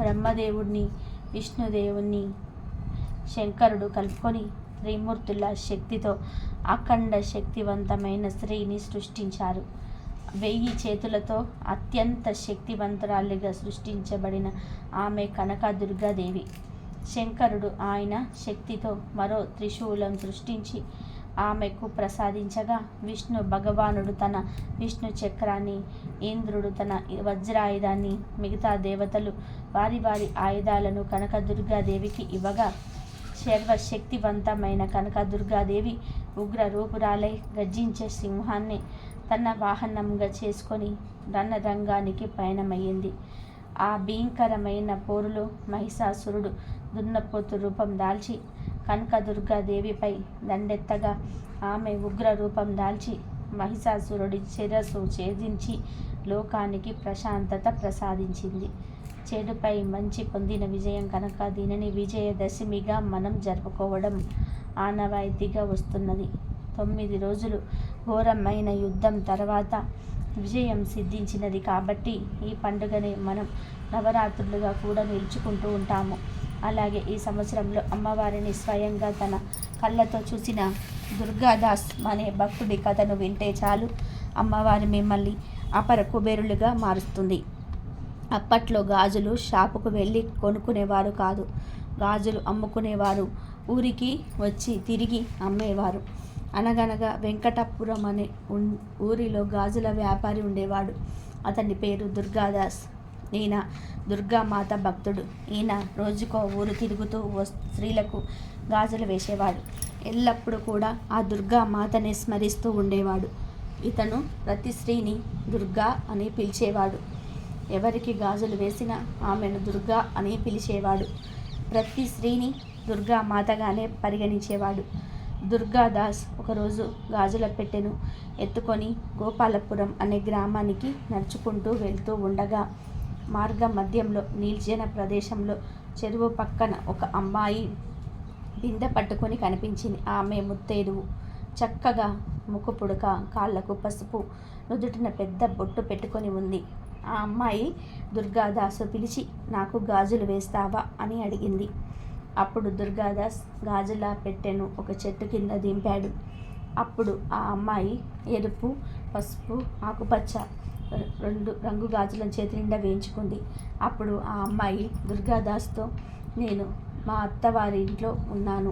బ్రహ్మదేవుడిని, విష్ణుదేవుణ్ణి శంకరుడు కలుపుకొని త్రిమూర్తుల శక్తితో అఖండ శక్తివంతమైన స్త్రీని సృష్టించారు. 1000 చేతులతో అత్యంత శక్తివంతురాలిగా సృష్టించబడిన ఆమె కనకదుర్గాదేవి. శంకరుడు ఆయన శక్తితో మరో త్రిశూలం సృష్టించి ఆమెకు ప్రసాదించగా, విష్ణు భగవానుడు తన విష్ణు చక్రాన్ని, ఇంద్రుడు తన వజ్రాయుధాన్ని, మిగతా దేవతలు వారి వారి ఆయుధాలను కనకదుర్గాదేవికి ఇవ్వగా, సర్వశక్తివంతమైన కనకదుర్గాదేవి ఉగ్ర రూపురాలై గర్జించే సింహాన్ని తన వాహనంగా చేసుకొని రణరంగానికి పయనమయ్యింది. ఆ భీకరమైన పోరులో మహిషాసురుడు దున్నపోతు రూపం దాల్చి కనకదుర్గాదేవిపై దండెత్తగా, ఆమె ఉగ్ర రూపం దాల్చి మహిషాసురుడి శిరస్సు ఛేదించి లోకానికి ప్రశాంతత ప్రసాదించింది. చెడుపై మంచి పొందిన విజయం కనుక దీనిని విజయదశమిగా మనం జరుపుకోవడం ఆనవాయితీగా వస్తున్నది. 9 రోజులు ఘోరమైన యుద్ధం తర్వాత విజయం సిద్ధించినది కాబట్టి ఈ పండుగని మనం నవరాత్రులుగా కూడా నిలుచుకుంటూ ఉంటాము. అలాగే ఈ సంవత్సరంలో అమ్మవారిని స్వయంగా తన కళ్ళతో చూసిన దుర్గాదాస్ అనే భక్తుడి కథను వింటే చాలు, అమ్మవారి మిమ్మల్ని అపర కుబేరులుగా మారుస్తుంది. అప్పట్లో గాజులు షాపుకు వెళ్ళి కొనుక్కునేవారు కాదు, గాజులు అమ్ముకునేవారు. ఊరికి వచ్చి తిరిగి అమ్మేవారు. అనగనగా వెంకటపురం అనే ఊరిలో గాజుల వ్యాపారి ఉండేవాడు. అతని పేరు దుర్గాదాస్. ఈయన దుర్గామాత భక్తుడు. ఈయన రోజుకో ఊరు తిరుగుతూ స్త్రీలకు గాజులు వేసేవాడు. ఎల్లప్పుడూ కూడా ఆ దుర్గామాతని స్మరిస్తూ ఉండేవాడు. ఇతను ప్రతి స్త్రీని దుర్గా అని పిలిచేవాడు. ఎవరికి గాజులు వేసినా ఆమెను దుర్గా అని పిలిచేవాడు. ప్రతి స్త్రీని దుర్గామాతగానే పరిగణించేవాడు. దుర్గాదాస్ ఒకరోజు గాజుల పెట్టెను ఎత్తుకొని గోపాలపురం అనే గ్రామానికి నడుచుకుంటూ వెళ్తూ ఉండగా, మార్గ మధ్యంలో నిర్జన ప్రదేశంలో చెరువు పక్కన ఒక అమ్మాయి బిందె పట్టుకొని కనిపించింది. ఆమె ముత్తైదువు, చక్కగా ముక్కు పుడక, కాళ్లకు పసుపు, నుదుటిన పెద్ద బొట్టు పెట్టుకొని ఉంది. ఆ అమ్మాయి దుర్గాదాసు పిలిచి, నాకు గాజులు వేస్తావా అని అడిగింది. అప్పుడు దుర్గాదాస్ గాజుల పెట్టెను ఒక చెట్టు కింద దింపాడు. అప్పుడు ఆ అమ్మాయి ఎరుపు, పసుపు, ఆకుపచ్చ 2 రంగు గాజులను చేతి నిండా వేయించుకుంది. అప్పుడు ఆ అమ్మాయి దుర్గాదాస్తో, నేను మా అత్తవారి ఇంట్లో ఉన్నాను,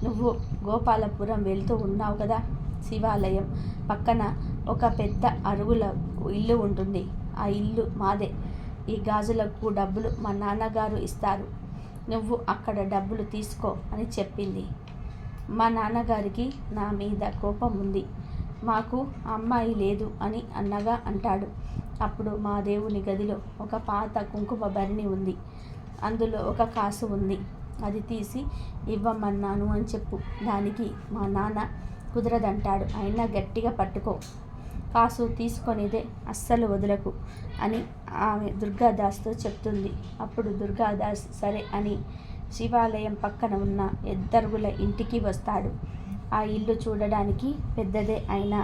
నువ్వు గోపాలపురం వెళ్తూ ఉన్నావు కదా, శివాలయం పక్కన ఒక పెద్ద అరుగుల ఇల్లు ఉంటుంది, ఆ ఇల్లు మాదే, ఈ గాజులకు డబ్బులు మా నాన్నగారు ఇస్తారు, నువ్వు అక్కడ డబ్బులు తీసుకో అని చెప్పింది. మా నాన్నగారికి నా మీద కోపం ఉంది, మాకు అమ్మాయి లేదు అని అన్నగా అంటాడు. అప్పుడు మా దేవుని గదిలో ఒక పాత కుంకుమ భరణి ఉంది, అందులో ఒక కాసు ఉంది, అది తీసి ఇవ్వమన్నాను అని చెప్పు. దానికి మా నాన్న కుదరదంటాడు, అయినా గట్టిగా పట్టుకో, కాసు తీసుకొనిదే అస్సలు వదలకు అని ఆమె దుర్గాదాస్తో చెప్తుంది. అప్పుడు దుర్గాదాస్ సరే అని శివాలయం పక్కన ఉన్న ఎద్దరుగుల ఇంటికి వస్తాడు. ఆ ఇల్లు చూడడానికి పెద్దదే అయినా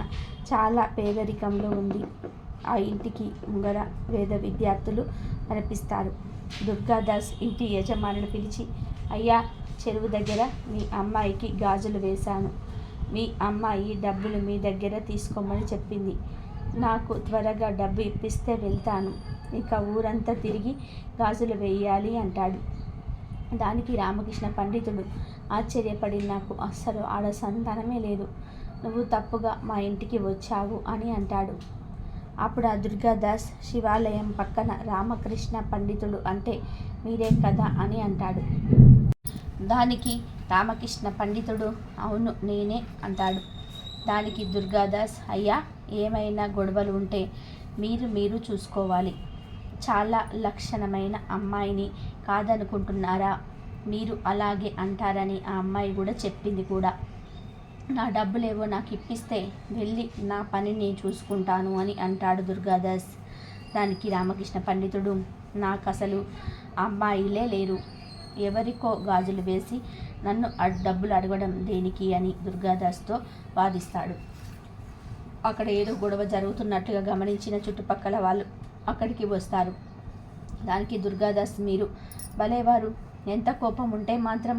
చాలా పేదరికంలో ఉంది. ఆ ఇంటికి ముంగర వేద విద్యార్థులు కనిపిస్తారు. దుర్గాదాస్ ఇంటి యజమానిని పిలిచి, అయ్యా, చెరువు దగ్గర మీ అమ్మాయికి గాజులు వేశాను, మీ అమ్మాయి డబ్బులు మీ దగ్గర తీసుకోమని చెప్పింది, నాకు త్వరగా డబ్బు ఇప్పిస్తే వెళ్తాను, ఇక ఊరంతా తిరిగి గాజులు వేయాలి అంటాడు. దానికి రామకృష్ణ పండితుడు ఆశ్చర్యపడి, నాకు అస్సలు ఆడ సంతానమే లేదు, నువ్వు తప్పుగా మా ఇంటికి వచ్చావు అని అంటాడు. అప్పుడు ఆ దుర్గాదాస్ శివాలయం పక్కన రామకృష్ణ పండితుడు అంటే మీరే కదా అని అంటాడు. దానికి రామకృష్ణ పండితుడు అవును నేనే అంటాడు. దానికి దుర్గాదాస్ అయ్యా ఏమైనా గొడవలు ఉంటే మీరు చూసుకోవాలి. చాలా లక్షణమైన అమ్మాయిని కాదనుకుంటున్నారా? మీరు అలాగే అంటారని ఆ అమ్మాయి కూడా చెప్పింది కూడా. నా డబ్బులేవో నాకు ఇప్పిస్తే వెళ్ళి నా పని నేను చూసుకుంటాను అని అంటాడు దుర్గాదాస్. దానికి రామకృష్ణ పండితుడు నాకు అసలు అమ్మాయిలే లేరు, ఎవరికో గాజులు వేసి నన్ను డబ్బులు అడగడం దేనికి అని దుర్గాదాస్తో వాదిస్తాడు. అక్కడ ఏదో గొడవ జరుగుతున్నట్టుగా గమనించిన చుట్టుపక్కల వాళ్ళు అక్కడికి వస్తారు. దానికి దుర్గాదాస్ మీరు భలేవారు, ఎంత కోపం ఉంటే మాత్రం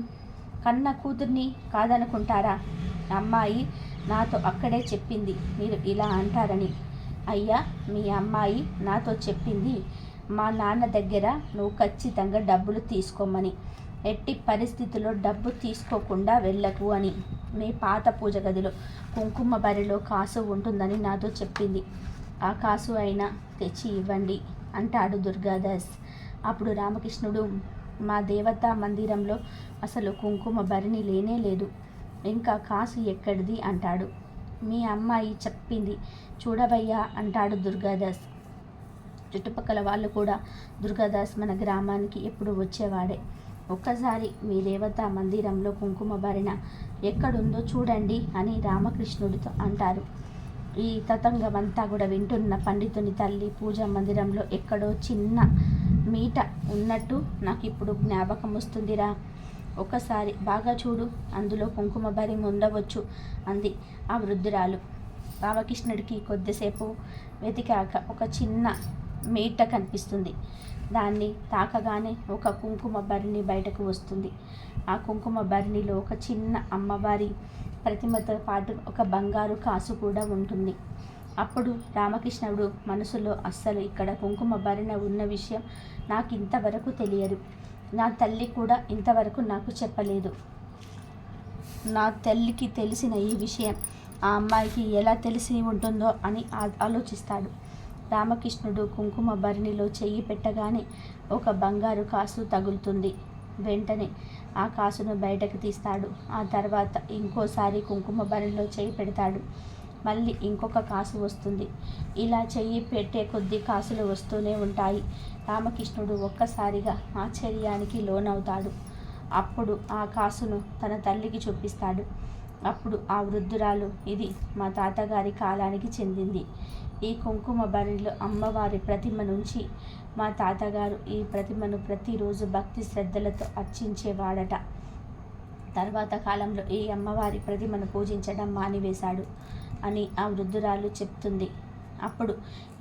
కన్న కూతుర్ని కాదనుకుంటారా? అమ్మాయి నాతో అక్కడే చెప్పింది మీరు ఇలా అంటారని. అయ్యా మీ అమ్మాయి నాతో చెప్పింది మా నాన్న దగ్గర నువ్వు ఖచ్చితంగా డబ్బులు తీసుకోమని, ఎట్టి పరిస్థితుల్లో డబ్బు తీసుకోకుండా వెళ్ళకు అని. మీ పాత పూజ గదిలో కుంకుమ బరిలో కాసు ఉంటుందని నాతో చెప్పింది. ఆ కాసు అయినా తెచ్చి ఇవ్వండి అంటాడు దుర్గాదాస్. అప్పుడు రామకృష్ణుడు మా దేవతా మందిరంలో అసలు కుంకుమ భరిణి లేనే లేదు, ఇంకా కాసు ఎక్కడిది అంటాడు. మీ అమ్మాయి చెప్పింది చూడవయ్యా అంటాడు దుర్గాదాస్. చుట్టుపక్కల వాళ్ళు కూడా దుర్గాదాస్ మన గ్రామానికి ఎప్పుడు వచ్చేవాడే, ఒక్కసారి మీ దేవతా మందిరంలో కుంకుమ భరిణ ఎక్కడుందో చూడండి అని రామకృష్ణుడితో అంటారు. ఈ తతంగమంతా కూడా వింటున్న పండితుని తల్లి పూజా మందిరంలో ఎక్కడో చిన్న మీట ఉన్నట్టు నాకు ఇప్పుడు జ్ఞాపకం వస్తుందిరా, ఒకసారి బాగా చూడు, అందులో కుంకుమ భరి ఉండవచ్చు అంది ఆ వృద్ధురాలు. రామకృష్ణుడికి కొద్దిసేపు వెతికాక ఒక చిన్న మీట కనిపిస్తుంది. దాన్ని తాకగానే ఒక కుంకుమ భరిణి బయటకు వస్తుంది. ఆ కుంకుమ భరిణిలో ఒక చిన్న అమ్మవారి ప్రతిమతో పాటు ఒక బంగారు కాసు కూడా ఉంటుంది. అప్పుడు రామకృష్ణుడు మనసులో అస్సలు ఇక్కడ కుంకుమ భరిణ ఉన్న విషయం నాకు ఇంతవరకు తెలియదు, నా తల్లి కూడా ఇంతవరకు నాకు చెప్పలేదు. నా తల్లికి తెలిసిన ఈ విషయం ఆ అమ్మాయికి ఎలా తెలిసి ఉంటుందో అని ఆలోచిస్తాడు. రామకృష్ణుడు కుంకుమ భరిణిలో చెయ్యి పెట్టగానే ఒక బంగారు కాసు తగులుతుంది. వెంటనే ఆ కాసును బయటకు తీస్తాడు. ఆ తర్వాత ఇంకోసారి కుంకుమ భరిణిలో చెయ్యి పెడతాడు. మళ్ళీ ఇంకొక కాసు వస్తుంది. ఇలా చెయ్యి పెట్టే కొద్ది కాసులు వస్తూనే ఉంటాయి. రామకృష్ణుడు ఒక్కసారిగా ఆశ్చర్యానికి లోనవుతాడు. అప్పుడు ఆ కాసును తన తల్లికి చూపిస్తాడు. అప్పుడు ఆ వృద్ధురాలు ఇది మా తాతగారి కాలానికి చెందింది. ఈ కుంకుమ భరిణిలో అమ్మవారి ప్రతిమ నుంచి మా తాతగారు ఈ ప్రతిమను ప్రతిరోజు భక్తి శ్రద్ధలతో అర్చించేవాడట. తర్వాత కాలంలో ఈ అమ్మవారి ప్రతిమను పూజించడం మానివేశాడు అని ఆ వృద్ధురాలు చెప్తుంది. అప్పుడు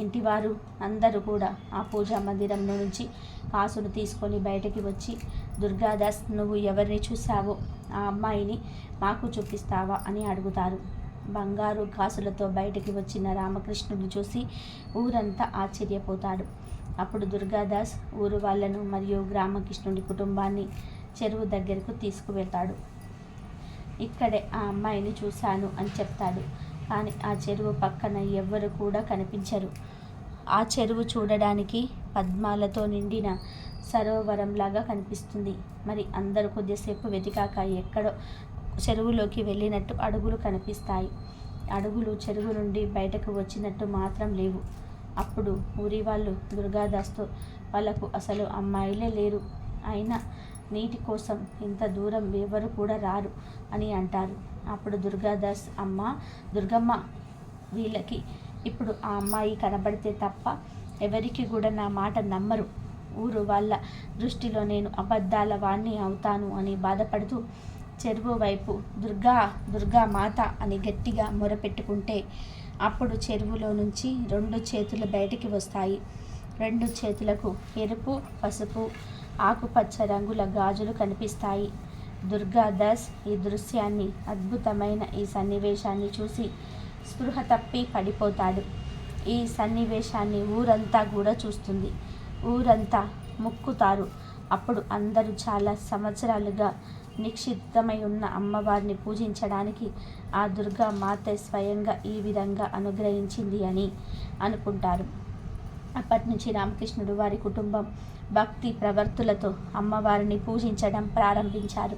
ఇంటివారు అందరూ కూడా ఆ పూజా మందిరంలో నుంచి కాసును తీసుకొని బయటకి వచ్చి దుర్గాదాస్ నువ్వు ఎవరిని చూసావో ఆ అమ్మాయిని మాకు చూపిస్తావా అని అడుగుతారు. బంగారు కాసులతో బయటికి వచ్చిన రామకృష్ణుడిని చూసి ఊరంతా ఆశ్చర్యపోతాడు. అప్పుడు దుర్గాదాస్ ఊరు వాళ్ళను మరియు రామకృష్ణుడి కుటుంబాన్ని చెరువు దగ్గరకు తీసుకువెళ్తాడు. ఇక్కడే ఆ అమ్మాయిని చూశాను అని చెప్తాడు. కానీ ఆ చెరువు పక్కన ఎవ్వరు కూడా కనిపించరు. ఆ చెరువు చూడడానికి పద్మాలతో నిండిన సరోవరంలాగా కనిపిస్తుంది. మరి అందరూ కొద్దిసేపు వెతికాక ఎక్కడో చెరువులోకి వెళ్ళినట్టు అడుగులు కనిపిస్తాయి. అడుగులు చెరువు నుండి బయటకు వచ్చినట్టు మాత్రం లేవు. అప్పుడు ఊరి వాళ్ళు దుర్గాదాస్తో వాళ్ళకు అసలు అమ్మాయిలే లేరు, అయినా నీటి కోసం ఇంత దూరం ఎవరు కూడా రారు అని అంటారు. అప్పుడు దుర్గాదాస్ దుర్గమ్మ వీళ్ళకి ఇప్పుడు ఆ అమ్మాయి కనబడితే తప్ప ఎవరికి కూడా నా మాట నమ్మరు, ఊరు వాళ్ళ దృష్టిలో నేను అబద్ధాల వాణ్ణి అవుతాను అని బాధపడుతూ చెరువు వైపు దుర్గా మాత అని గట్టిగా మొరపెట్టుకుంటే అప్పుడు చెరువులో నుంచి 2 చేతులు బయటికి వస్తాయి. 2 చేతులకు ఎరుపు, పసుపు, ఆకుపచ్చ రంగుల గాజులు కనిపిస్తాయి. దుర్గాదాస్ ఈ దృశ్యాన్ని, అద్భుతమైన ఈ సన్నివేశాన్ని చూసి స్పృహ తప్పి పడిపోతాడు. ఈ సన్నివేశాన్ని ఊరంతా కూడా చూస్తుంది. ఊరంతా ముక్కుతారు. అప్పుడు అందరూ చాలా సంవత్సరాలుగా నిక్షిప్తమై ఉన్న అమ్మవారిని పూజించడానికి ఆ దుర్గా మాత స్వయంగా ఈ విధంగా అనుగ్రహించింది అని అనుకుంటారు. అప్పటి నుంచి రామకృష్ణుడు వారి కుటుంబం భక్తి ప్రవర్తులతో అమ్మవారిని పూజించడం ప్రారంభించారు.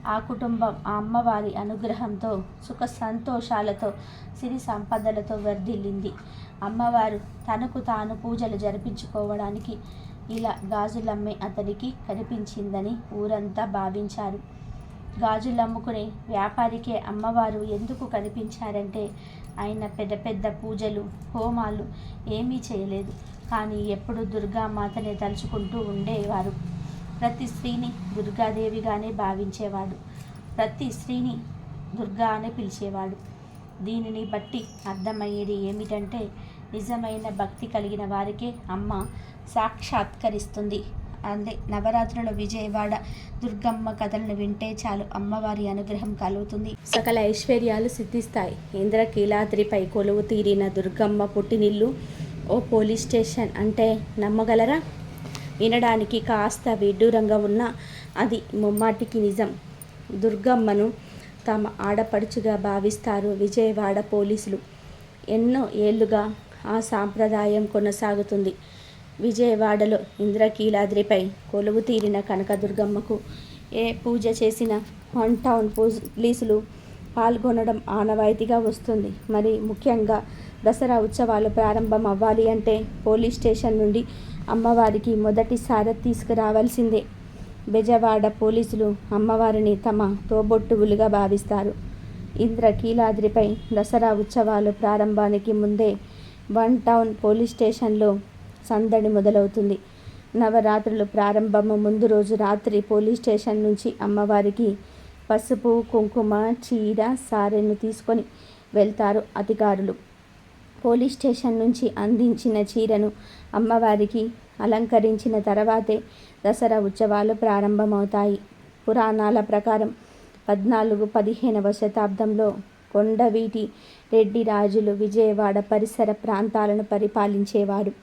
ఆ కుటుంబం ఆ అమ్మవారి అనుగ్రహంతో సుఖ సంతోషాలతో సిరి సంపదలతో వర్ధిల్లింది. అమ్మవారు తనకు తాను పూజలు జరిపించుకోవడానికి ఇలా గాజులమ్మే అతనికి కనిపించిందని ఊరంతా భావించారు. గాజులమ్ముకునే వ్యాపారికే అమ్మవారు ఎందుకు కనిపించారంటే ఆయన పెద్ద పెద్ద పూజలు హోమాలు ఏమీ చేయలేదు, కానీ ఎప్పుడు దుర్గామాతనే తలుచుకుంటూ ఉండేవారు. ప్రతి స్త్రీని దుర్గాదేవిగానే భావించేవాడు, ప్రతి స్త్రీని దుర్గా అని పిలిచేవాడు. దీనిని బట్టి అర్థమయ్యేది ఏమిటంటే నిజమైన భక్తి కలిగిన వారికే అమ్మ సాక్షాత్కరిస్తుంది. అందే నవరాత్రుల విజయవాడ దుర్గమ్మ కథలను వింటే చాలు అమ్మవారి అనుగ్రహం కలుగుతుంది, సకల ఐశ్వర్యాలు సిద్ధిస్తాయి. ఇంద్రకీలాద్రిపై కొలువు తీరిన దుర్గమ్మ పుట్టినిల్లు ఓ పోలీస్ స్టేషన్ అంటే నమ్మగలరా? వినడానికి కాస్త విడ్డూరంగా ఉన్నా అది ముమ్మాటికి నిజం. దుర్గమ్మను తమ ఆడపడుచుగా భావిస్తారు విజయవాడ పోలీసులు. ఎన్నో ఏళ్లుగా ఆ సాంప్రదాయం కొనసాగుతుంది. విజయవాడలో ఇంద్రకీలాద్రిపై కొలువు తీరిన కనకదుర్గమ్మకు ఏ పూజ చేసినా 1 టౌన్ పోలీసులు పాల్గొనడం ఆనవాయితీగా వస్తుంది. మరి ముఖ్యంగా దసరా ఉత్సవాలు ప్రారంభం అవ్వాలి అంటే పోలీస్ స్టేషన్ నుండి అమ్మవారికి మొదటి సారథి తీసుకురావాల్సిందే. బెజవాడ పోలీసులు అమ్మవారిని తమ తోబొట్టువులుగా భావిస్తారు. ఇంద్రకీలాద్రిపై దసరా ఉత్సవాలు ప్రారంభానికి ముందే 1 టౌన్ పోలీస్ స్టేషన్లో సందడి మొదలవుతుంది. నవరాత్రులు ప్రారంభము ముందు రోజు రాత్రి పోలీస్ స్టేషన్ నుంచి అమ్మవారికి పసుపు కుంకుమ చీర సారెను తీసుకొని వెళ్తారు అధికారులు. పోలీస్ స్టేషన్ నుంచి అందించిన చీరను అమ్మవారికి అలంకరించిన తర్వాతే దసరా ఉత్సవాలు ప్రారంభమవుతాయి. పురాణాల ప్రకారం 14-15వ శతాబ్దంలో కొండవీటి రెడ్డి రాజులు విజయవాడ పరిసర ప్రాంతాలను పరిపాలించేవారు.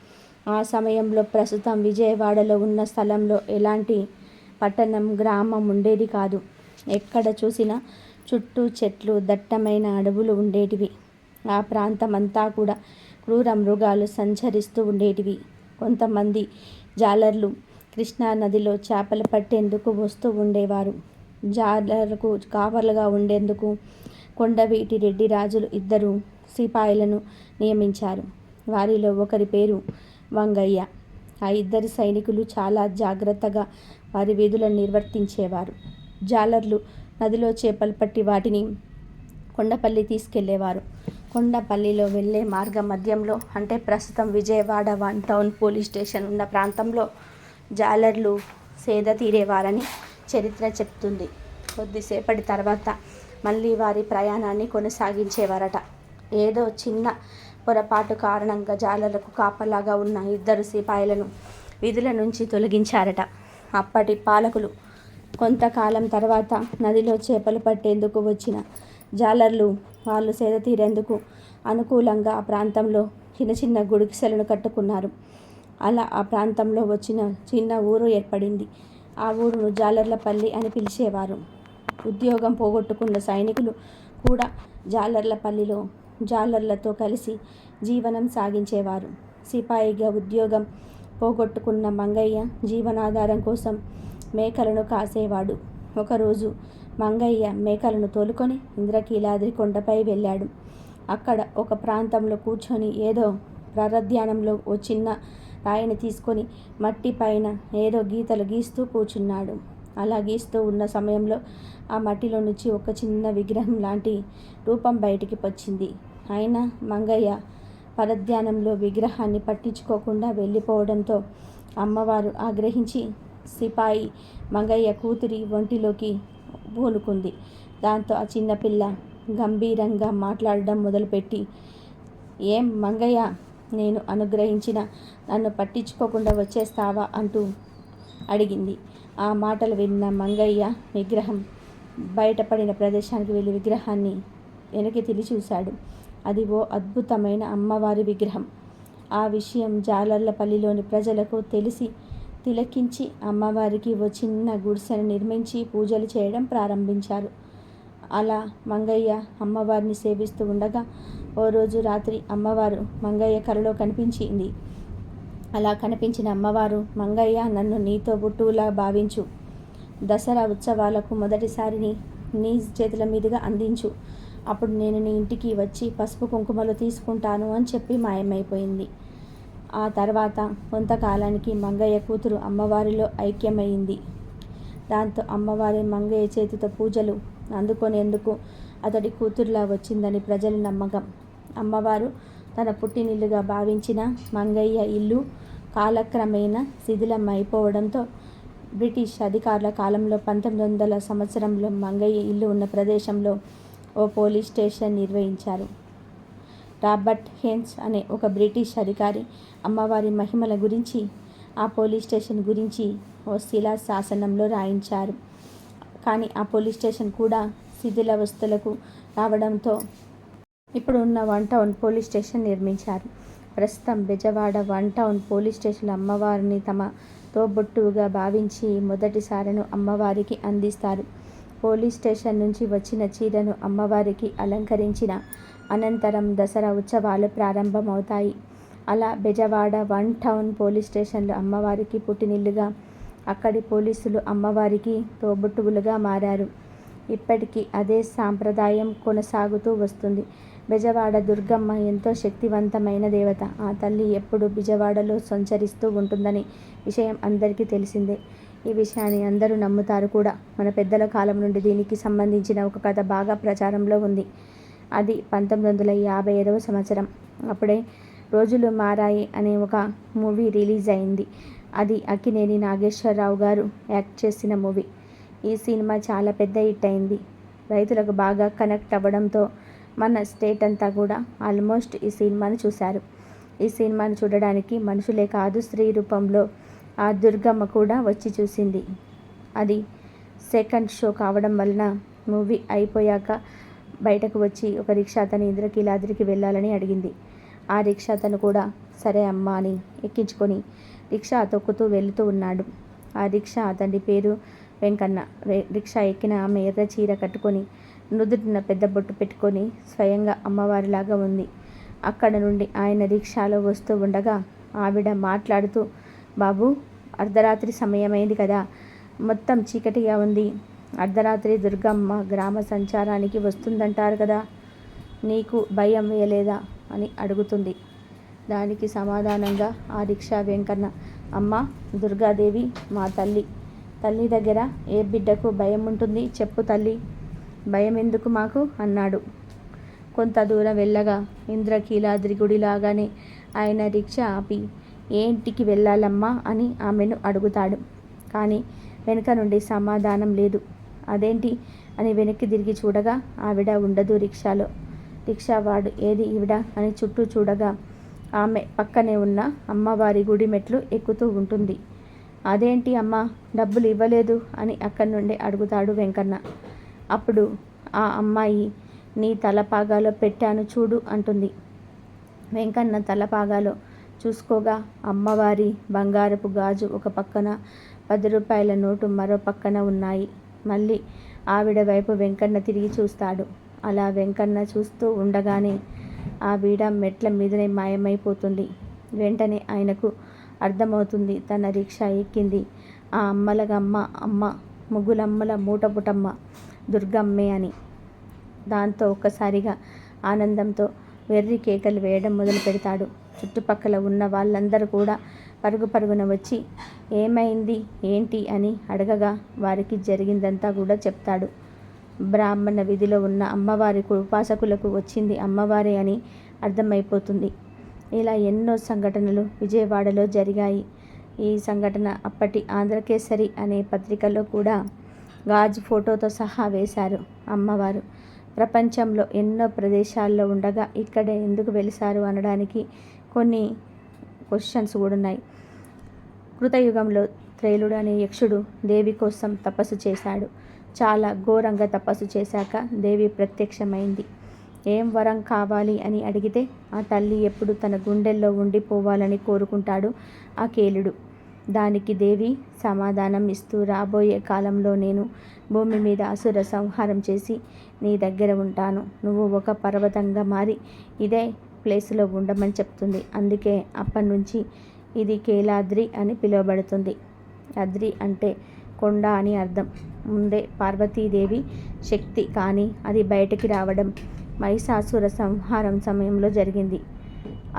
ఆ సమయంలో ప్రస్తుతం విజయవాడలో ఉన్న స్థలంలో ఎలాంటి పట్టణం గ్రామం ఉండేది కాదు. ఎక్కడ చూసినా చుట్టూ చెట్లు దట్టమైన అడవులు ఉండేటివి. ఆ ప్రాంతం అంతా కూడా క్రూర మృగాలు సంచరిస్తూ ఉండేటివి. కొంతమంది జాలర్లు కృష్ణా నదిలో చేపలు పట్టేందుకు వస్తూ ఉండేవారు. జాలర్లకు కాపలుగా ఉండేందుకు కొండవీటి రెడ్డి రాజులు 2 సిపాయిలను నియమించారు. వారిలో ఒకరి పేరు వంగయ్య. ఆ 2 సైనికులు చాలా జాగ్రత్తగా వారి విధులను నిర్వర్తించేవారు. జాలర్లు నదిలో చేపలు పట్టి వాటిని కొండపల్లి తీసుకెళ్లేవారు. కొండపల్లిలో వెళ్ళే మార్గ మధ్యంలో అంటే ప్రస్తుతం విజయవాడ 1 టౌన్ పోలీస్ స్టేషన్ ఉన్న ప్రాంతంలో జాలర్లు సేద తీరేవారని చరిత్ర చెప్తుంది. కొద్దిసేపటి తర్వాత మళ్ళీ వారి ప్రయాణాన్ని కొనసాగించేవారట. ఏదో చిన్న పొరపాటు కారణంగా జాలర్లకు కాపలాగా ఉన్న 2 సిపాయిలను విధుల నుంచి తొలగించారట. అప్పటి పాలకులు కొంతకాలం తర్వాత నదిలో చేపలు పట్టేందుకు వచ్చిన జాలర్లు వాళ్ళు సేద తీరేందుకు అనుకూలంగా ఆ ప్రాంతంలో చిన్న చిన్న గుడిసెలను కట్టుకున్నారు. అలా ఆ ప్రాంతంలో వచ్చిన చిన్న ఊరు ఏర్పడింది. ఆ ఊరును జాలర్లపల్లి అని పిలిచేవారు. ఉద్యోగం పోగొట్టుకున్న సైనికులు కూడా జాలర్లపల్లిలో జాలర్లతో కలిసి జీవనం సాగించేవారు. సిపాయిగా ఉద్యోగం పోగొట్టుకున్న మంగయ్య జీవనాధారం కోసం మేకలను కాసేవాడు. ఒకరోజు మంగయ్య మేకలను తోలుకొని ఇంద్రకీలాద్రి కొండపై వెళ్ళాడు. అక్కడ ఒక ప్రాంతంలో కూర్చొని ఏదో పరధ్యానంలో ఓ చిన్న రాయిని తీసుకొని మట్టి పైన ఏదో గీతలు గీస్తూ కూర్చున్నాడు. అలా గీస్తూ ఉన్న సమయంలో ఆ మట్టిలో నుంచి ఒక చిన్న విగ్రహం లాంటి రూపం బయటికి వచ్చింది. అయినా మంగయ్య పరధ్యానంలో విగ్రహాన్ని పట్టించుకోకుండా వెళ్ళిపోవడంతో అమ్మవారు ఆగ్రహించి సిపాయి మంగయ్య కూతురి ఒంటిలోకి పూనుకుంది. దాంతో ఆ చిన్నపిల్ల గంభీరంగా మాట్లాడడం మొదలుపెట్టి, "ఏం మంగయ్య, నేను అనుగ్రహించిన నన్ను పట్టించుకోకుండా వచ్చేస్తావా?" అంటూ అడిగింది. ఆ మాటలు విన్న మంగయ్య విగ్రహం బయటపడిన ప్రదేశానికి వెళ్ళి విగ్రహాన్ని వెనక్కి తిరిగి చూశాడు. అది ఓ అద్భుతమైన అమ్మవారి విగ్రహం. ఆ విషయం జాలర్లపల్లిలోని ప్రజలకు తెలిసి తిలకించి అమ్మవారికి ఓ చిన్న గుడిసెను నిర్మించి పూజలు చేయడం ప్రారంభించారు. అలా మంగయ్య అమ్మవారిని సేవిస్తూ ఉండగా ఓ రోజు రాత్రి అమ్మవారు మంగయ్య కలలో కనిపించింది. అలా కనిపించిన అమ్మవారు, మంగయ్య, నన్ను నీతో బుట్టువులా భావించు. దసరా ఉత్సవాలకు మొదటిసారి నీ చేతుల మీదుగా అందించు. అప్పుడు నేను నీ ఇంటికి వచ్చి పసుపు కుంకుమలు తీసుకుంటాను అని చెప్పి మాయమైపోయింది. ఆ తర్వాత కొంతకాలానికి మంగయ్య కూతురు అమ్మవారిలో ఐక్యమైంది. దాంతో అమ్మవారి మంగయ్య చేతితో పూజలు అందుకునేందుకు అతడి కూతురులా వచ్చిందని ప్రజల నమ్మకం. అమ్మవారు తన పుట్టినిల్లుగా భావించిన మంగయ్య ఇల్లు కాలక్రమేణా శిథిలమైపోవడంతో బ్రిటిష్ అధికారుల కాలంలో 1900 సంవత్సరంలో మంగయ్య ఇల్లు ఉన్న ప్రదేశంలో ఓ పోలీస్ స్టేషన్ నిర్వహించారు. రాబర్ట్ హెన్స్ అనే ఒక బ్రిటిష్ అధికారి అమ్మవారి మహిమల గురించి, ఆ పోలీస్ స్టేషన్ గురించి ఓ శిలా శాసనంలో రాయించారు. కానీ ఆ పోలీస్ స్టేషన్ కూడా శిథిలావస్థలకు రావడంతో ఇప్పుడు ఉన్న 1 టౌన్ పోలీస్ స్టేషన్ నిర్మించారు. ప్రస్తుతం బెజవాడ 1 టౌన్ పోలీస్ స్టేషన్లో అమ్మవారిని తమ తోబుట్టువుగా భావించి మొదటి సారెను అమ్మవారికి అందిస్తారు. పోలీస్ స్టేషన్ నుంచి వచ్చిన చీరను అమ్మవారికి అలంకరించిన అనంతరం దసరా ఉత్సవాలు ప్రారంభమవుతాయి. అలా బెజవాడ 1 టౌన్ పోలీస్ స్టేషన్లో అమ్మవారికి పుట్టినిల్లుగా అక్కడి పోలీసులు అమ్మవారికి తోబుట్టువులుగా మారారు. ఇప్పటికీ అదే సాంప్రదాయం కొనసాగుతూ వస్తుంది. బెజవాడ దుర్గమ్మ ఎంతో శక్తివంతమైన దేవత. ఆ తల్లి ఎప్పుడూ బెజవాడలో సంచరిస్తూ ఉంటుందని విషయం అందరికీ తెలిసిందే. ఈ విషయాన్ని అందరూ నమ్ముతారు కూడా. మన పెద్దల కాలం నుండి దీనికి సంబంధించిన ఒక కథ బాగా ప్రచారంలో ఉంది. అది 1955వ సంవత్సరం. అప్పుడే రోజులు మారాయి అనే ఒక మూవీ రిలీజ్ అయింది. అది అక్కినేని నాగేశ్వరరావు గారు యాక్ట్ చేసిన మూవీ. ఈ సినిమా చాలా పెద్ద హిట్ అయింది. రైతులకు బాగా కనెక్ట్ అవ్వడంతో మన స్టేట్ అంతా కూడా ఆల్మోస్ట్ ఈ సినిమాను చూశారు. ఈ సినిమాను చూడడానికి మనుషులే కాదు, స్త్రీ రూపంలో ఆ దుర్గమ్మ కూడా వచ్చి చూసింది. అది సెకండ్ షో కావడం వలన మూవీ అయిపోయాక బయటకు వచ్చి ఒక రిక్షా అతను ఇంద్రకీలాద్రికి వెళ్ళాలని అడిగింది. ఆ రిక్షా అతను కూడా సరే అమ్మా అని ఎక్కించుకొని రిక్షా తొక్కుతూ వెళుతూ ఉన్నాడు. ఆ రిక్షా అతని పేరు వెంకన్న. రిక్షా ఎక్కిన ఆమె ఎర్ర చీర కట్టుకొని నుదుటిన పెద్ద బొట్టు పెట్టుకొని స్వయంగా అమ్మవారిలాగా ఉంది. అక్కడ నుండి ఆయన రిక్షాలో వస్తూ ఉండగా ఆవిడ మాట్లాడుతూ, బాబు, అర్ధరాత్రి సమయమైంది కదా, మొత్తం చీకటిగా ఉంది. అర్ధరాత్రి దుర్గమ్మ గ్రామ సంచారానికి వస్తుందంటారు కదా, నీకు భయం వేయలేదా అని అడుగుతుంది. దానికి సమాధానంగా ఆ రిక్షా వెంకన్న, అమ్మ, దుర్గాదేవి మా తల్లి. తల్లి దగ్గర ఏ బిడ్డకు భయం ఉంటుంది చెప్పు తల్లి, భయం ఎందుకు మాకు అన్నాడు. కొంత దూరం వెళ్ళగా ఇంద్రకీలాద్రి గుడిలాగానే ఆయన రిక్షా ఆపి ఏ ఇంటికి వెళ్ళాలమ్మా అని ఆమెను అడుగుతాడు. కానీ వెనుక నుండి సమాధానం లేదు. అదేంటి అని వెనక్కి తిరిగి చూడగా ఆవిడ ఉండదు రిక్షాలో. రిక్షావాడు ఏది ఈవిడ అని చుట్టూ చూడగా ఆమె పక్కనే ఉన్న అమ్మవారి గుడి మెట్లు ఎక్కుతూ ఉంటుంది. అదేంటి అమ్మ, డబ్బులు ఇవ్వలేదు అని అక్కడి నుండి అడుగుతాడు వెంకన్న. అప్పుడు ఆ అమ్మాయి, నీ తలపాగాలో పెట్టాను చూడు అంటుంది. వెంకన్న తలపాగాలో చూసుకోగా అమ్మవారి బంగారపు గాజు ఒక పక్కన, 10 రూపాయల నోటు మరో పక్కన ఉన్నాయి. మళ్ళీ ఆవిడ వైపు వెంకన్న తిరిగి చూస్తాడు. అలా వెంకన్న చూస్తూ ఉండగానే ఆవిడ మెట్ల మీదనే మాయమైపోతుంది. వెంటనే ఆయనకు అర్థమవుతుంది తన రిక్షా ఎక్కింది ఆ అమ్మలగమ్మ అమ్మ, ముగ్గులమ్మల మూటపుటమ్మ దుర్గమ్మే అని. దాంతో ఒక్కసారిగా ఆనందంతో వెర్రి కేకలు వేయడం మొదలు పెడతాడు. చుట్టుపక్కల ఉన్న వాళ్ళందరూ కూడా పరుగు పరుగున వచ్చి ఏమైంది ఏంటి అని అడగగా వారికి జరిగిందంతా కూడా చెప్తాడు. బ్రాహ్మణ విధిలో ఉన్న అమ్మవారి ఉపాసకులకు వచ్చింది అమ్మవారే అని అర్థమైపోతుంది. ఇలా ఎన్నో సంఘటనలు విజయవాడలో జరిగాయి. ఈ సంఘటన అప్పటి ఆంధ్రకేసరి అనే పత్రికలో కూడా గాజు ఫోటోతో సహా వేశారు. అమ్మవారు ప్రపంచంలో ఎన్నో ప్రదేశాల్లో ఉండగా ఇక్కడే ఎందుకు వెలిసారు అనడానికి కొన్ని క్వశ్చన్స్ కూడా ఉన్నాయి. కృతయుగంలో త్రేలుడు అనే యక్షుడు దేవి కోసం తపస్సు చేశాడు. చాలా ఘోరంగా తపస్సు చేశాక దేవి ప్రత్యక్షమైంది. ఏం వరం కావాలి అని అడిగితే ఆ తల్లి ఎప్పుడు తన గుండెల్లో ఉండిపోవాలని కోరుకుంటాడు ఆ కేలుడు. దానికి దేవి సమాధానం ఇస్తూ, రాబోయే కాలంలో నేను భూమి మీద అసుర సంహారం చేసి నీ దగ్గర ఉంటాను. నువ్వు ఒక పర్వతంగా మారి ఇదే ప్లేస్లో ఉండమని చెప్తుంది. అందుకే అప్పటి నుంచి ఇది కేలాద్రి అని పిలువబడుతుంది. అద్రి అంటే కొండ అని అర్థం. ముందే పార్వతీదేవి శక్తి, కానీ అది బయటికి రావడం మహిషాసుర సంహారం సమయంలో జరిగింది.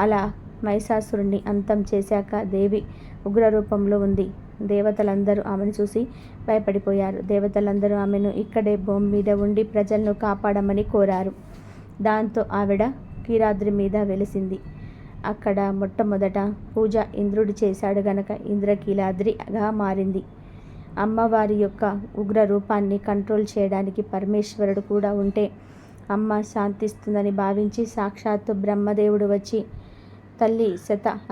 అలా మహిషాసురుణ్ణి అంతం చేశాక దేవి ఉగ్రరూపంలో ఉంది. దేవతలందరూ ఆమెను చూసి భయపడిపోయారు. దేవతలందరూ ఆమెను ఇక్కడే భూమి మీద ఉండి ప్రజలను కాపాడమని కోరారు. దాంతో ఆవిడ కీలాద్రి మీద వెలిసింది. అక్కడ మొట్టమొదట పూజ ఇంద్రుడు చేశాడు గనక ఇంద్రకీలాద్రిగా మారింది. అమ్మవారి యొక్క ఉగ్ర రూపాన్ని కంట్రోల్ చేయడానికి పరమేశ్వరుడు కూడా ఉంటే అమ్మ శాంతిస్తుందని భావించి సాక్షాత్తు బ్రహ్మదేవుడు వచ్చి తల్లి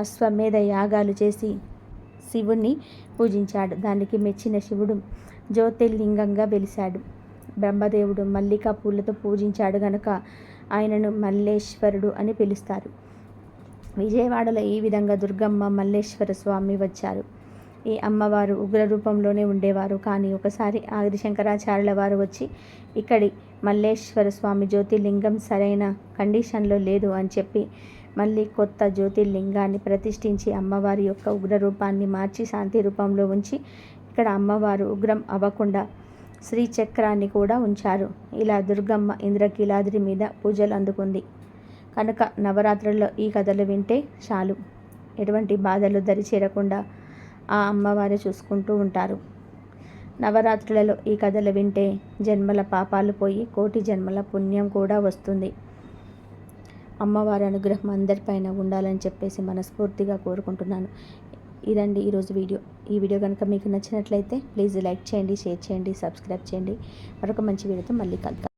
అశ్వమేధ యాగాలు చేసి శివుణ్ణి పూజించాడు. దానికి మెచ్చిన శివుడు జ్యోతిర్లింగంగా వెలిశాడు. బ్రహ్మదేవుడు మల్లికా పూలతో పూజించాడు గనక ఆయనను మల్లేశ్వరుడు అని పిలుస్తారు. విజయవాడలో ఈ విధంగా దుర్గమ్మ మల్లేశ్వర స్వామి వచ్చారు. ఈ అమ్మవారు ఉగ్ర రూపంలోనే ఉండేవారు. కానీ ఒకసారి ఆదిశంకరాచార్యుల వారు వచ్చి ఇక్కడి మల్లేశ్వర స్వామి జ్యోతిర్లింగం సరైన కండిషన్లో లేదు అని చెప్పి మళ్ళీ కొత్త జ్యోతిర్లింగాన్ని ప్రతిష్ఠించి అమ్మవారి యొక్క ఉగ్ర రూపాన్ని మార్చి శాంతి రూపంలో ఉంచి ఇక్కడ అమ్మవారు ఉగ్రం అవ్వకుండా శ్రీచక్రాన్ని కూడా ఉంచారు. ఇలా దుర్గమ్మ ఇంద్రకీలాద్రి మీద పూజలు అందుకుంది కనుక నవరాత్రుల్లో ఈ కథలు వింటే చాలు, ఎటువంటి బాధలు దరిచేరకుండా ఆ అమ్మవారే చూసుకుంటూ ఉంటారు. నవరాత్రులలో ఈ కథలు వింటే జన్మల పాపాలు పోయి కోటి జన్మల పుణ్యం కూడా వస్తుంది. అమ్మవారి అనుగ్రహం అందరిపైన ఉండాలని చెప్పేసి మనస్ఫూర్తిగా కోరుకుంటున్నాను. ఇదండి ఈరోజు వీడియో. ఈ వీడియో కనుక మీకు నచ్చినట్లయితే ప్లీజ్ లైక్ చేయండి, షేర్ చేయండి, సబ్స్క్రైబ్ చేయండి. మరొక మంచి వీడియోతో మళ్ళీ కలుద్దాం.